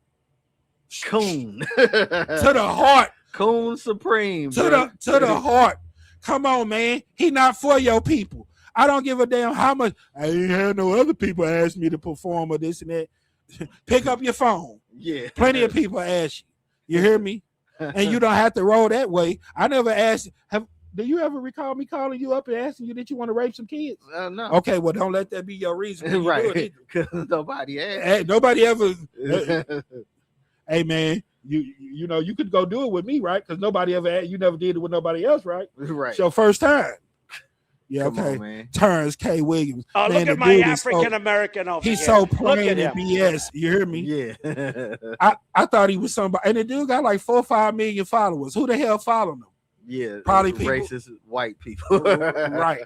Speaker 1: coon
Speaker 2: to the heart.
Speaker 1: Coon supreme.
Speaker 2: To the heart. Come on, man. He not for your people. I don't give a damn how much. I ain't had no other people ask me to perform or this and that. Pick up your phone.
Speaker 1: Yeah.
Speaker 2: Plenty of people ask you. You hear me? And you don't have to roll that way. I never asked. Do you ever recall me calling you up and asking you that you want to rape some kids?
Speaker 1: No.
Speaker 2: Okay, well, don't let that be your reason.
Speaker 1: Right. Because nobody asked.
Speaker 2: Hey, nobody ever. Hey, man. You know, you could go do it with me, right? Because nobody ever asked, you never did it with nobody else, right?
Speaker 1: Right.
Speaker 2: It's your first time. Yeah,
Speaker 1: Come
Speaker 2: okay.
Speaker 1: on, man.
Speaker 2: Terrence K. Williams.
Speaker 13: Look at my African American over here.
Speaker 2: He's so plain
Speaker 13: at
Speaker 2: and BS. You hear me?
Speaker 1: Yeah.
Speaker 2: I thought he was somebody, and the dude got like 4 or 5 million followers. Who the hell followed him?
Speaker 1: Yeah,
Speaker 2: probably people,
Speaker 1: racist white people.
Speaker 2: Right.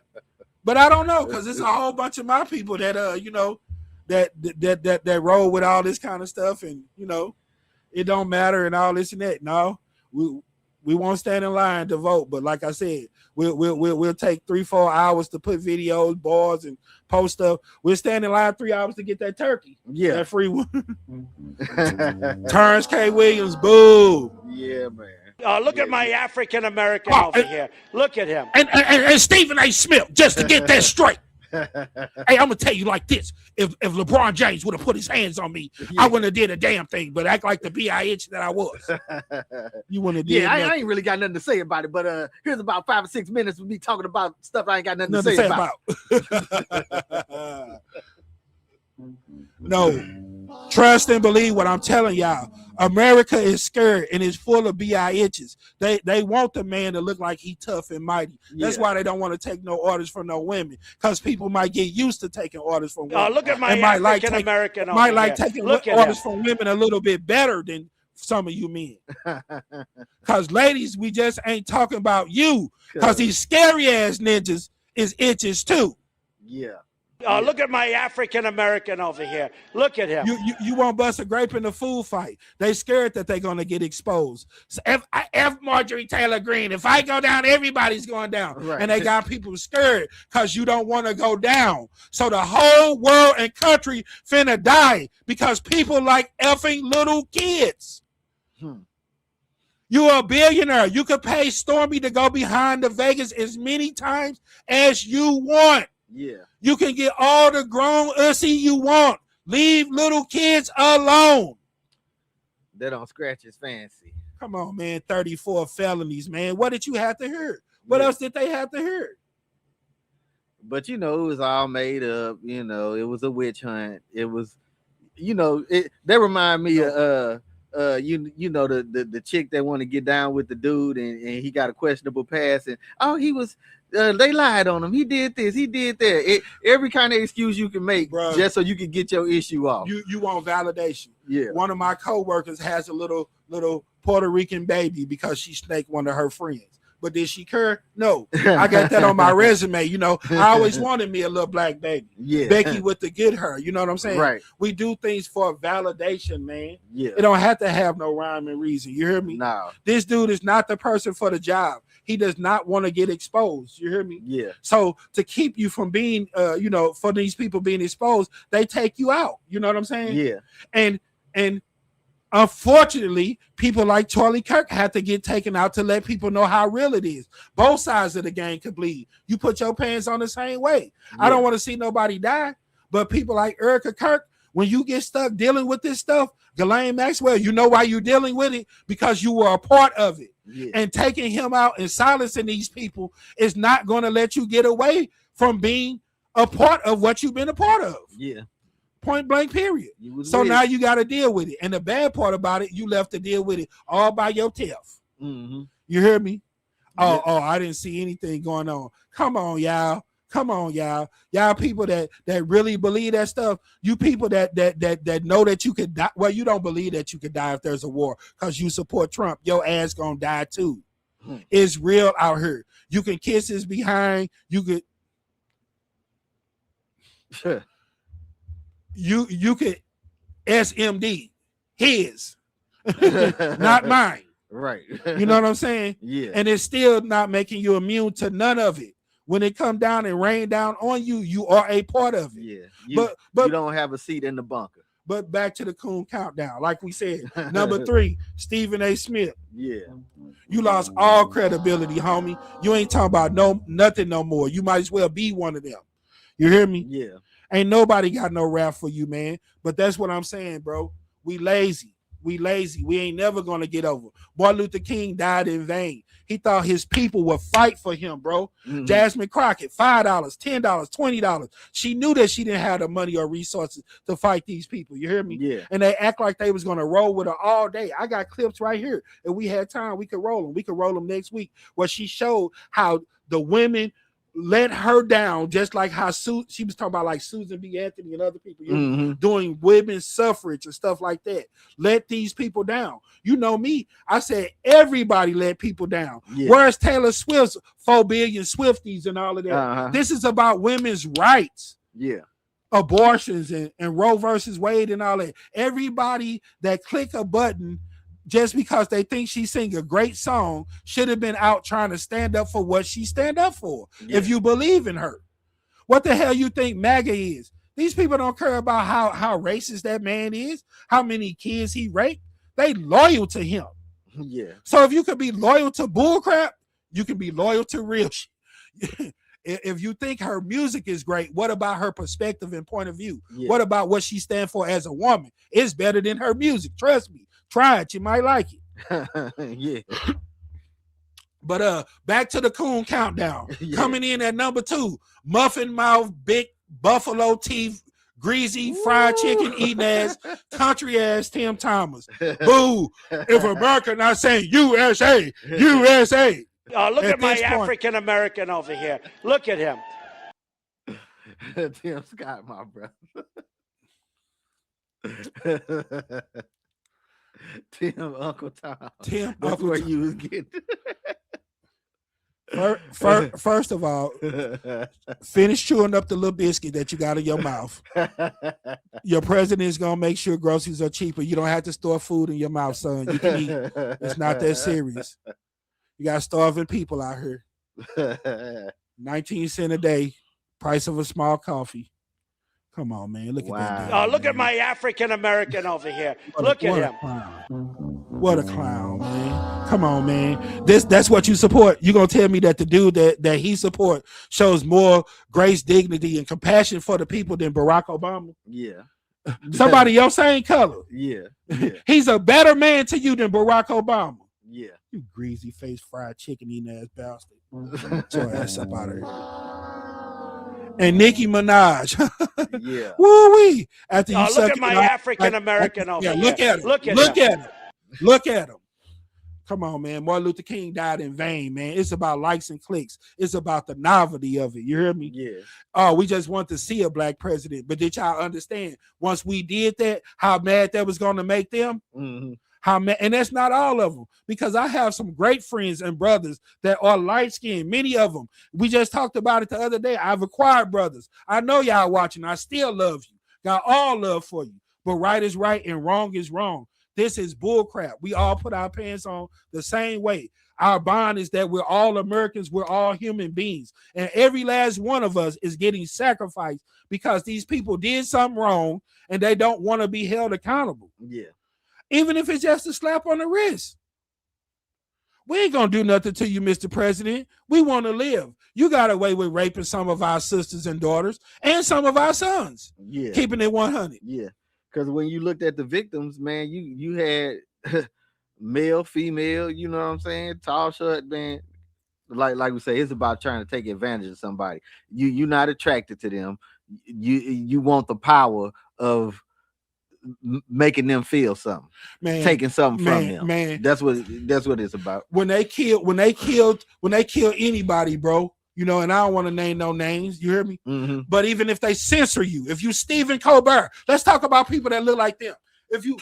Speaker 2: But I don't know, because it's a whole bunch of my people that you know, that roll with all this kind of stuff, and you know, it don't matter and all this and that. No, we won't stand in line to vote, but like I said, we'll take 3-4 hours to put videos, boards, and post stuff. We'll stand in line 3 hours to get that turkey.
Speaker 1: Yeah,
Speaker 2: that free one. Terrence K. Williams, boo.
Speaker 1: Yeah, man.
Speaker 13: Look at my African American over here. Look at him.
Speaker 2: And Stephen A. Smith, just to get that straight. Hey, I'm gonna tell you like this: if LeBron James would have put his hands on me, I wouldn't have did a damn thing. But act like the bitch that I was. You wouldn't have did.
Speaker 1: Yeah, I ain't really got nothing to say about it. But here's about 5 or 6 minutes of me talking about stuff I ain't got nothing to say about.
Speaker 2: No, trust and believe what I'm telling y'all. America is scared and is full of bitches. They want the man to look like he tough and mighty. That's why they don't want to take no orders from no women, because people might get used to taking orders from women.
Speaker 13: Look at my African American over
Speaker 2: might like
Speaker 13: here.
Speaker 2: taking
Speaker 13: Look at
Speaker 2: orders
Speaker 13: him.
Speaker 2: from women a little bit better than some of you men. Because ladies, we just ain't talking about you, because these scary ass ninjas is itches too.
Speaker 1: Yeah.
Speaker 13: Oh, look at my African American over here. Look at him.
Speaker 2: You won't bust a grape in the food fight. They scared that they're gonna get exposed. So if Marjorie Taylor Greene, if I go down, everybody's going down.
Speaker 1: Right.
Speaker 2: And they got people scared because you don't want to go down. So the whole world and country finna die because people like effing little kids. You're a billionaire. You could pay Stormy to go behind the Vegas as many times as you want.
Speaker 1: Yeah.
Speaker 2: You can get all the grown ussy you want. Leave little kids alone.
Speaker 1: They don't scratch his fancy.
Speaker 2: Come on, man. 34 felonies, man. What did you have to hear? What else did they have to hear?
Speaker 1: But it was all made up. It was a witch hunt. It was, they remind me of the chick that want to get down with the dude and he got a questionable past and he was they lied on him. He did this, he did that. Every kind of excuse you can make, bro, just so you can get your issue off.
Speaker 2: You want validation.
Speaker 1: Yeah.
Speaker 2: One of my coworkers has a little Puerto Rican baby because she snaked one of her friends. But did she care? No. I got that on my resume. I always wanted me a little black baby.
Speaker 1: Yeah.
Speaker 2: Becky with the get her. You know what I'm saying?
Speaker 1: Right.
Speaker 2: We do things for validation, man.
Speaker 1: Yeah.
Speaker 2: It don't have to have no rhyme and reason. You hear me?
Speaker 1: No.
Speaker 2: This dude is not the person for the job. He does not want to get exposed. You hear me?
Speaker 1: Yeah.
Speaker 2: So to keep you from being, for these people being exposed, they take you out. You know what I'm saying?
Speaker 1: Yeah.
Speaker 2: And unfortunately, people like Charlie Kirk had to get taken out to let people know how real it is. Both sides of the game could bleed. You put your pants on the same way. Yeah. I don't want to see nobody die, but people like Erica Kirk, when you get stuck dealing with this stuff, Ghislaine Maxwell, you know why you're dealing with it? Because you were a part of it. Yeah. And taking him out and silencing these people is not going to let you get away from being a part of what you've been a part of.
Speaker 1: Yeah.
Speaker 2: Point blank, period. So now you got to deal with it. And the bad part about it, you left to deal with it all by yourself.
Speaker 1: Mm-hmm.
Speaker 2: You hear me?
Speaker 1: Yeah.
Speaker 2: Oh, I didn't see anything going on. Come on, y'all. Come on, y'all. Y'all people that really believe that stuff. You people that know that you could die. Well, you don't believe that you could die if there's a war because you support Trump. Your ass gonna die too. It's real out here. You can kiss his behind. You could. You could SMD his, not mine.
Speaker 1: Right.
Speaker 2: You know what I'm saying?
Speaker 1: Yeah.
Speaker 2: And it's still not making you immune to none of it. When it come down and rain down on you, you are a part of it.
Speaker 1: Yeah. But you don't have a seat in the bunker.
Speaker 2: But back to the coon countdown. Like we said, number 3, Stephen A. Smith.
Speaker 1: Yeah.
Speaker 2: You lost all credibility, homie. You ain't talking about nothing no more. You might as well be one of them. You hear me?
Speaker 1: Yeah.
Speaker 2: Ain't nobody got no rap for you, man. But that's what I'm saying, bro. We lazy. We lazy. We ain't never gonna get over. Martin Luther King died in vain. He thought his people would fight for him, bro. Mm-hmm. Jasmine Crockett, $5, $10, $20. She knew that she didn't have the money or resources to fight these people. You hear me?
Speaker 1: Yeah.
Speaker 2: And they act like they was gonna roll with her all day. I got clips right here. If we had time, we could roll them. We could roll them next week where she showed how the women let her down, just like how she was talking about like Susan B. Anthony and other people doing women's suffrage and stuff like that. Let these people down. You know me. I said everybody let people down. Yeah. Where's Taylor Swift's 4 billion Swifties and all of that? This is about women's rights.
Speaker 1: Yeah.
Speaker 2: Abortions and Roe versus Wade and all that. Everybody that click a button just because they think she sing a great song should have been out trying to stand up for what she stand up for. Yeah. If you believe in her. What the hell you think MAGA is? These people don't care about how racist that man is, how many kids he raped. They loyal to him.
Speaker 1: Yeah.
Speaker 2: So if you could be loyal to bullcrap, you can be loyal to real shit. If you think her music is great, what about her perspective and point of view? Yeah. What about what she stands for as a woman? It's better than her music. Trust me. Try it. You might like it.
Speaker 1: Yeah.
Speaker 2: But back to the coon countdown. Yeah. Coming in at number 2, muffin mouth, big buffalo teeth, greasy fried chicken eating ass, country ass Tim Thomas. Boo! If America not saying USA, USA.
Speaker 13: Oh, look at my African American over here. Look at him.
Speaker 1: Tim Scott, my brother. Tim Uncle Tom.
Speaker 2: Tim
Speaker 1: That's
Speaker 2: Uncle
Speaker 1: where
Speaker 2: Tom.
Speaker 1: you was getting.
Speaker 2: First of all, finish chewing up the little biscuit that you got in your mouth. Your president is gonna make sure groceries are cheaper. You don't have to store food in your mouth, son. You can eat. It's not that serious. You got starving people out here. 19 cents a day, price of a small coffee. Come on, man. Look at that.
Speaker 13: Oh, look at my African American over here. Look at him.
Speaker 2: What a clown, man. Come on, man. That's what you support. You're gonna tell me that the dude that he support shows more grace, dignity, and compassion for the people than Barack Obama?
Speaker 1: Yeah.
Speaker 2: Somebody your same color.
Speaker 1: Yeah.
Speaker 2: He's a better man to you than Barack Obama.
Speaker 1: Yeah.
Speaker 2: You greasy face fried chicken eating ass bastard. Get your ass up out of here. And Nicki Minaj.
Speaker 1: Yeah.
Speaker 2: Woo-wee. After you
Speaker 13: look at my African American over here.
Speaker 2: Look at him.
Speaker 13: Look at him.
Speaker 2: Look at him. Come on, man. Martin Luther King died in vain, man. It's about likes and clicks. It's about the novelty of it. You hear me?
Speaker 1: Yeah.
Speaker 2: Oh, we just want to see a black president. But did y'all understand once we did that, how mad that was going to make them?
Speaker 1: Mm-hmm.
Speaker 2: And that's not all of them, because I have some great friends and brothers that are light-skinned, many of them. We just talked about it the other day. I've acquired brothers. I know y'all watching. I still love you. Got all love for you. But right is right and wrong is wrong. This is bull crap. We all put our pants on the same way. Our bond is that we're all Americans. We're all human beings. And every last one of us is getting sacrificed because these people did something wrong and they don't want to be held accountable.
Speaker 1: Yeah.
Speaker 2: Even if it's just a slap on the wrist. We ain't gonna do nothing to you, Mr. President. We want to live. You got away with raping some of our sisters and daughters and some of our sons.
Speaker 1: Yeah.
Speaker 2: Keeping it 100.
Speaker 1: Yeah. Because when you looked at the victims, man, you had male, female, you know what I'm saying? Tall, short, man. Like we say, it's about trying to take advantage of somebody. You're not attracted to them. You want the power of making them feel something,
Speaker 2: man,
Speaker 1: taking something from them.
Speaker 2: Man,
Speaker 1: that's what it's about.
Speaker 2: When they kill anybody, bro, you know, and I don't want to name no names, you hear me?
Speaker 1: Mm-hmm.
Speaker 2: But even if they censor you, if you Stephen Colbert, let's talk about people that look like them.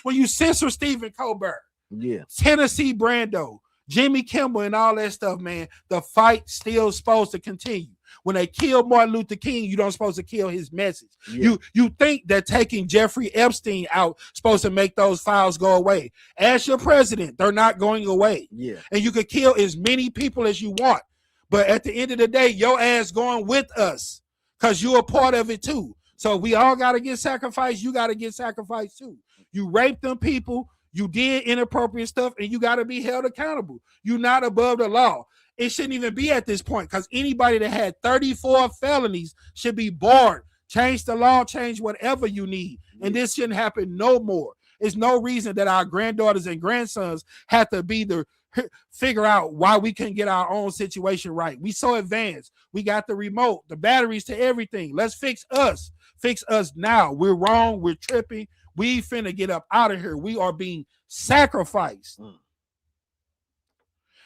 Speaker 2: When you censor Stephen Colbert,
Speaker 1: yeah,
Speaker 2: Tennessee Brando, Jimmy Kimmel, and all that stuff, man, the fight still supposed to continue. When they killed Martin Luther King, you don't supposed to kill his message. Yeah. You think that taking Jeffrey Epstein out supposed to make those files go away. As your president, they're not going away.
Speaker 1: Yeah.
Speaker 2: And you could kill as many people as you want. But at the end of the day, your ass going with us because you're a part of it too. So we all got to get sacrificed. You got to get sacrificed too. You raped them people. You did inappropriate stuff, and you got to be held accountable. You're not above the law. It shouldn't even be at this point because anybody that had 34 felonies should be barred. Change the law, change whatever you need. And this shouldn't happen no more. There's no reason that our granddaughters and grandsons have to be figure out why we couldn't get our own situation right. We so advanced. We got the remote, the batteries to everything. Let's fix us. Fix us now. We're wrong. We're tripping. We finna get up out of here. We are being sacrificed.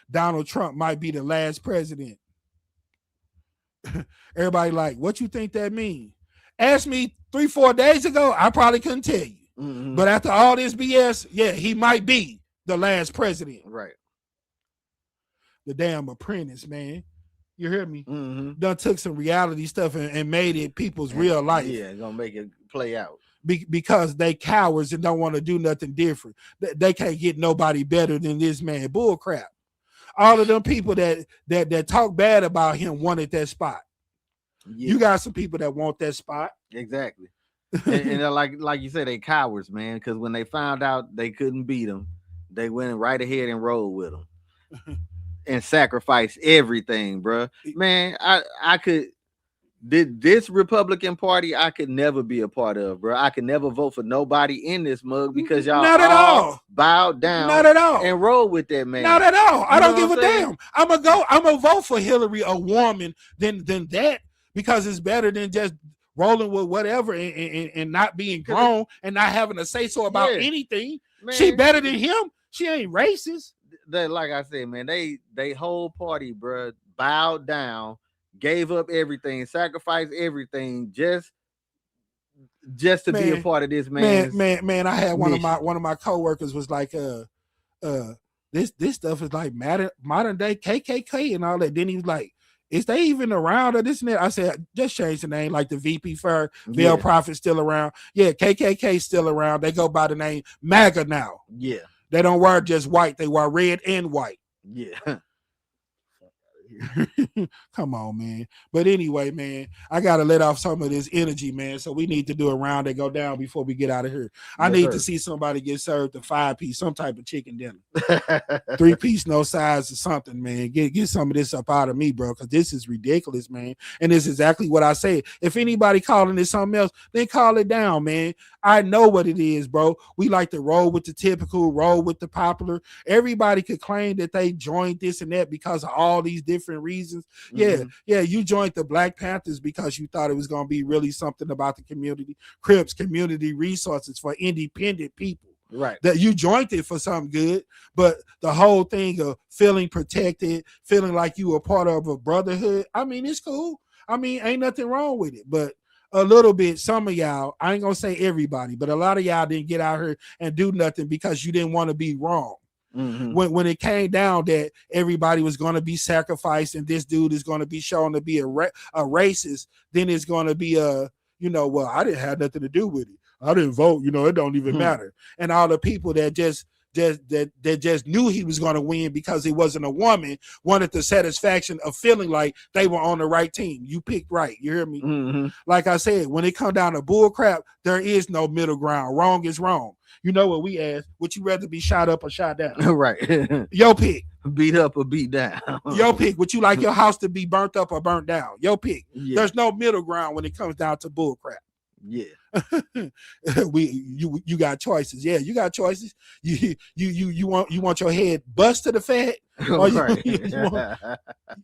Speaker 2: Donald Trump might be the last president. Everybody like, what you think that means? Ask me 3-4 days ago, I probably couldn't tell you.
Speaker 1: Mm-hmm.
Speaker 2: But after all this BS, yeah, he might be the last president.
Speaker 1: Right.
Speaker 2: The damn Apprentice, man. You hear me?
Speaker 1: Mm-hmm.
Speaker 2: Done took some reality stuff and made it people's real life.
Speaker 1: Yeah, gonna make it play out.
Speaker 2: Because they cowards and don't want to do nothing different. They can't get nobody better than this man. Bull crap. All of them people that talk bad about him wanted that spot. Yeah. You got some people that want that spot.
Speaker 1: Exactly. and like you said, they cowards, man. Because when they found out they couldn't beat him, they went right ahead and rolled with him and sacrificed everything, bro. Man, I could. This Republican Party, I could never be a part of, bro. I could never vote for nobody in this mug because y'all
Speaker 2: not at all
Speaker 1: bowed down,
Speaker 2: not at all,
Speaker 1: and roll with that man.
Speaker 2: Not at all. I don't give a damn. I'm gonna vote for Hillary, a woman, than that because it's better than just rolling with whatever and not being grown and not having a say so about anything. Man, she better than him. She ain't racist.
Speaker 1: Like I said, man, they whole party, bro, bowed down. Gave up everything, sacrificed everything just to be a part of this man.
Speaker 2: Man, I had one of my coworkers was like, the this stuff is like modern day KKK and all that. Then he was like, is they even around or this and that? I said, just change the name, like the VP for Bill Prophet still around. Yeah, KKK still around. They go by the name MAGA now.
Speaker 1: Yeah.
Speaker 2: They don't wear just white. They wear red and white.
Speaker 1: Yeah.
Speaker 2: Come on, man. But anyway, man, I gotta let off some of this energy, man. So we need to do a round and go down before we get out of here. I need to see somebody get served a 5-piece, some type of chicken dinner. 3-piece, no size or something, man. Get some of this up out of me, bro, because this is ridiculous, man. And it's exactly what I said. If anybody calling it something else, then call it down, man. I know what it is, bro. We like to roll with the typical, roll with the popular. Everybody could claim that they joined this and that because of all these different reasons. Yeah, you joined the Black Panthers because you thought it was going to be really something about the community. Crips, community resources for independent people.
Speaker 1: Right.
Speaker 2: That you joined it for something good, but the whole thing of feeling protected, feeling like you were part of a brotherhood, I mean, it's cool. I mean, ain't nothing wrong with it, but a little bit, some of y'all, I ain't gonna say everybody, but a lot of y'all didn't get out here and do nothing because you didn't want to be wrong. When it came down that everybody was going to be sacrificed and this dude is going to be shown to be a racist, then it's going to be a, well, I didn't have nothing to do with it. I didn't vote, it don't even matter. And all the people that just knew he was going to win because he wasn't a woman wanted the satisfaction of feeling like they were on the right team. You picked right. You hear me? Like I said, when it comes down to bull crap, there is no middle ground. Wrong is wrong. You know what we ask? Would you rather be shot up or shot down?
Speaker 1: Right.
Speaker 2: Yo pick.
Speaker 1: Beat up or beat down.
Speaker 2: Yo pick. Would you like your house to be burnt up or burnt down? Yo pick.
Speaker 1: Yeah.
Speaker 2: There's no middle ground when it comes down to bull crap.
Speaker 1: Yeah.
Speaker 2: You got choices. Yeah, you got choices. You want your head bust to the fat, or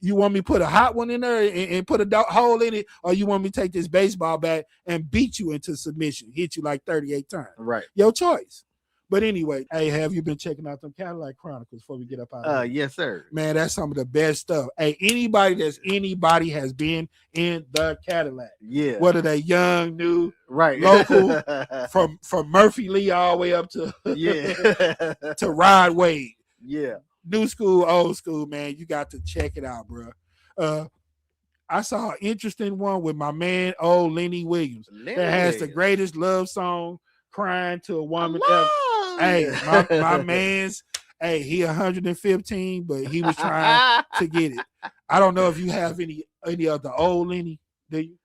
Speaker 2: you want me to put a hot one in there and put a hole in it, or you want me to take this baseball bat and beat you into submission, hit you like 38 times.
Speaker 1: Right.
Speaker 2: Your choice. But anyway, hey, have you been checking out them Cadillac Chronicles before we get up out of here?
Speaker 1: Yes, sir.
Speaker 2: Man, that's some of the best stuff. Hey, anybody has been in the Cadillac.
Speaker 1: Yeah.
Speaker 2: Whether they young, new,
Speaker 1: right,
Speaker 2: local, from Murphy Lee all the way up to to Rod Wade.
Speaker 1: Yeah.
Speaker 2: New school, old school, man. You got to check it out, bro. I saw an interesting one with my man, old Lenny Williams, that has the greatest love song, Crying to a Woman Ever. Hey, my man's, hey, he 115, but he was trying to get it. I don't know if you have any of the old Lenny, do you?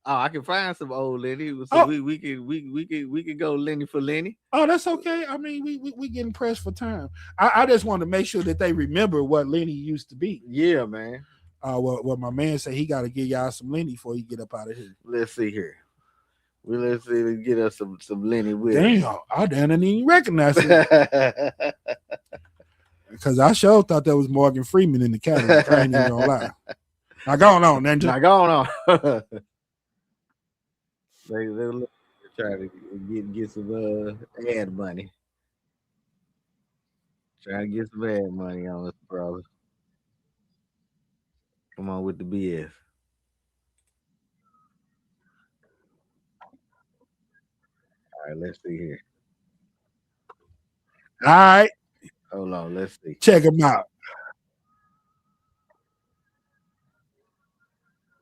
Speaker 1: Oh, I can find some old Lenny. So we can go Lenny for Lenny.
Speaker 2: Oh, that's okay. I mean, we getting pressed for time. I just want to make sure that they remember what Lenny used to be.
Speaker 1: Yeah, man.
Speaker 2: Well, my man said he got to give y'all some Lenny before he get up out of here.
Speaker 1: Let's see here. Let's see. Let's get us some Lenny Williams.
Speaker 2: Damn, I didn't even recognize it. Because I sure thought that was Morgan Freeman in the Cadillac. I ain't even gonna lie. Now go on, Ninja.
Speaker 1: Now go on. They try to get some ad money. Try to get some ad money on us, brother. Come on with the BS. All right, let's see here.
Speaker 2: All right.
Speaker 1: Hold on, let's see.
Speaker 2: Check them out.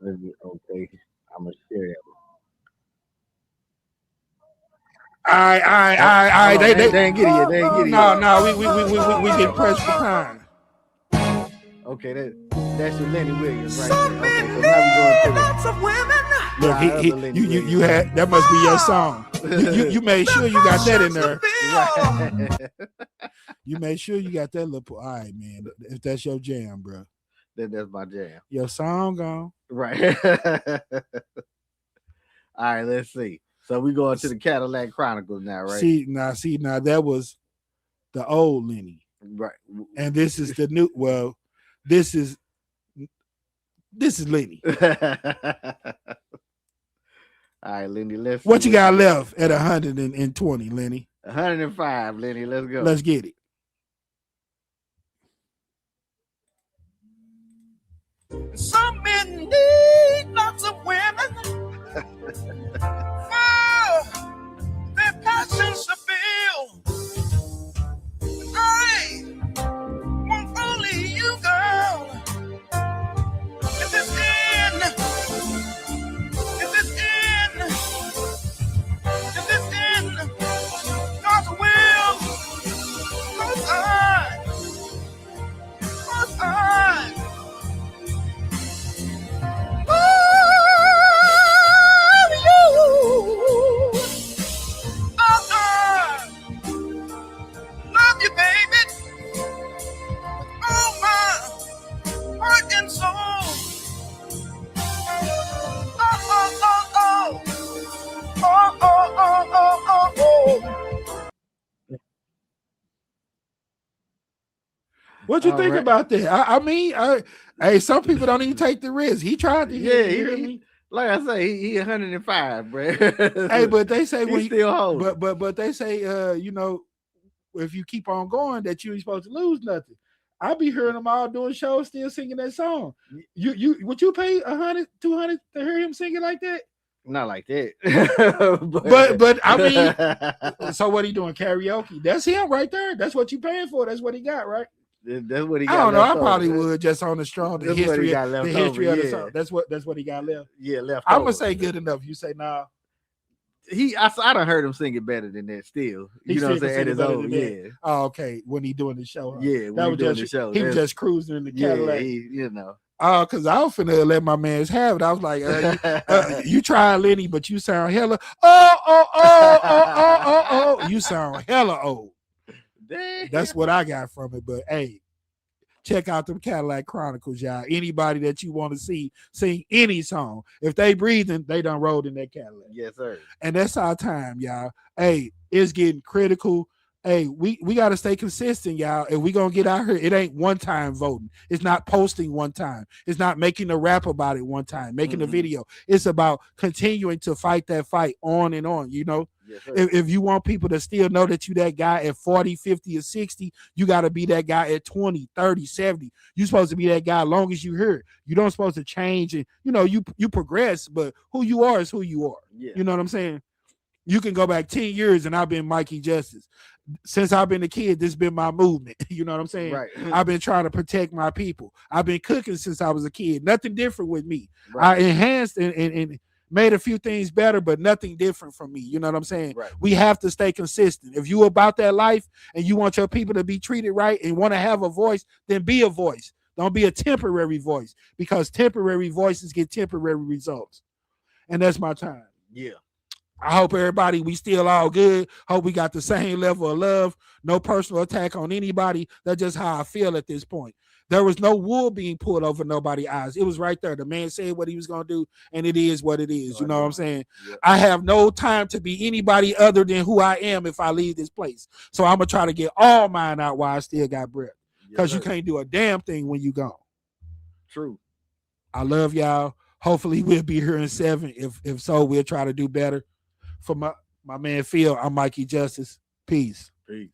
Speaker 1: Okay, I'm gonna share it.
Speaker 2: All right. They
Speaker 1: didn't get it yet.
Speaker 2: No, we get pressed for time.
Speaker 1: Okay, that's your Lenny Williams right there. Okay, so now we going to
Speaker 10: women.
Speaker 2: Look, you had that must be your song. You made sure you got that in there.
Speaker 1: Right.
Speaker 2: You made sure you got that little. All right, man. If that's your jam, bro.
Speaker 1: That's my jam.
Speaker 2: Your song gone.
Speaker 1: Right. All right, let's see. So we going to the Cadillac Chronicles now, right?
Speaker 2: See now that was the old Lenny.
Speaker 1: Right.
Speaker 2: And this is the new. Well, this is Lenny.
Speaker 1: All right, Lenny. Let's.
Speaker 2: What you got left at 120, Lenny?
Speaker 1: 105, Lenny. Let's go.
Speaker 2: Let's get it.
Speaker 10: Some men need lots of women. Their passions to feel. Hey,
Speaker 2: What you
Speaker 1: All
Speaker 2: think
Speaker 1: right.
Speaker 2: about that? I mean, hey, some people don't even take the risk. He tried to
Speaker 1: Yeah,
Speaker 2: you hear me?
Speaker 1: like I say, he 105, bro.
Speaker 2: Hey, but they say
Speaker 1: He still holding.
Speaker 2: but they say you know, if you keep on going that you ain't supposed to lose nothing. I be hearing them all doing shows still singing that song. You would you pay 100, 200 to hear him sing it like that?
Speaker 1: Not like that.
Speaker 2: but I mean, so what he doing? Karaoke? That's him right there. That's what you paying for. That's what he got, right?
Speaker 1: That's what he got.
Speaker 2: I don't know. I
Speaker 1: left
Speaker 2: probably
Speaker 1: over.
Speaker 2: would just on the strong the
Speaker 1: That's what he
Speaker 2: history,
Speaker 1: got left
Speaker 2: the history
Speaker 1: over,
Speaker 2: of the
Speaker 1: yeah.
Speaker 2: song. That's what he got left.
Speaker 1: Yeah, left.
Speaker 2: I'm
Speaker 1: over.
Speaker 2: gonna say good enough. You say nah.
Speaker 1: I done heard him sing it better than that. Still, you know what I'm saying? At his own, yeah.
Speaker 2: Oh, okay. When he doing the show, huh?
Speaker 1: Yeah, when
Speaker 2: that
Speaker 1: he
Speaker 2: was
Speaker 1: doing
Speaker 2: just
Speaker 1: the show.
Speaker 2: he was
Speaker 1: That's-
Speaker 2: just cruising in the
Speaker 1: Yeah,
Speaker 2: Cadillac.
Speaker 1: you know.
Speaker 2: Oh, because I was finna let my man's have it. I was like, you try Lenny, but you sound hella oh. You sound hella old.
Speaker 1: Damn.
Speaker 2: That's what I got from it. But hey, check out them Cadillac Chronicles, y'all. Anybody that you want to see sing any song, if they breathing, they done rolled in that Cadillac.
Speaker 1: Yes, sir.
Speaker 2: And that's our time, y'all. Hey, it's getting critical. Hey, we got to stay consistent, y'all. If we going to get out here, it ain't one time voting. It's not posting one time. It's not making a rap about it one time, making a video. It's about continuing to fight that fight on and on, you know?
Speaker 1: Yes, sir.
Speaker 2: If you want people to still know that you that guy at 40, 50, or 60, you got to be that guy at 20, 30, 70. You're supposed to be that guy as long as you hear. You don't supposed to change and, you know, you progress, but who you are is who you are.
Speaker 1: Yeah.
Speaker 2: You know what I'm saying? You can go back 10 years and I've been Mikey Justice. Since I've been a kid, this has been my movement. You know what I'm saying?
Speaker 1: Right.
Speaker 2: I've been trying to protect my people. I've been cooking since I was a kid. Nothing different with me.
Speaker 1: Right.
Speaker 2: I enhanced and made a few things better, but nothing different from me. You know what I'm saying?
Speaker 1: Right.
Speaker 2: We have to stay consistent. If you about that life and you want your people to be treated right and want to have a voice, then be a voice. Don't be a temporary voice, because temporary voices get temporary results. And that's my time.
Speaker 1: Yeah.
Speaker 2: I hope everybody, we still all good. Hope we got the same level of love. No personal attack on anybody. That's just how I feel at this point. There was no wool being pulled over nobody's eyes. It was right there. The man said what he was going to do, and it is what it is. You know what I'm saying?
Speaker 1: Yeah.
Speaker 2: I have no time to be anybody other than who I am if I leave this place. So I'm going to try to get all mine out while I still got breath, because you can't do a damn thing when you gone.
Speaker 1: True.
Speaker 2: I love y'all. Hopefully we'll be here in 7. If so, we'll try to do better. For my man Phil, I'm Mikey Justice. Peace.
Speaker 1: Peace.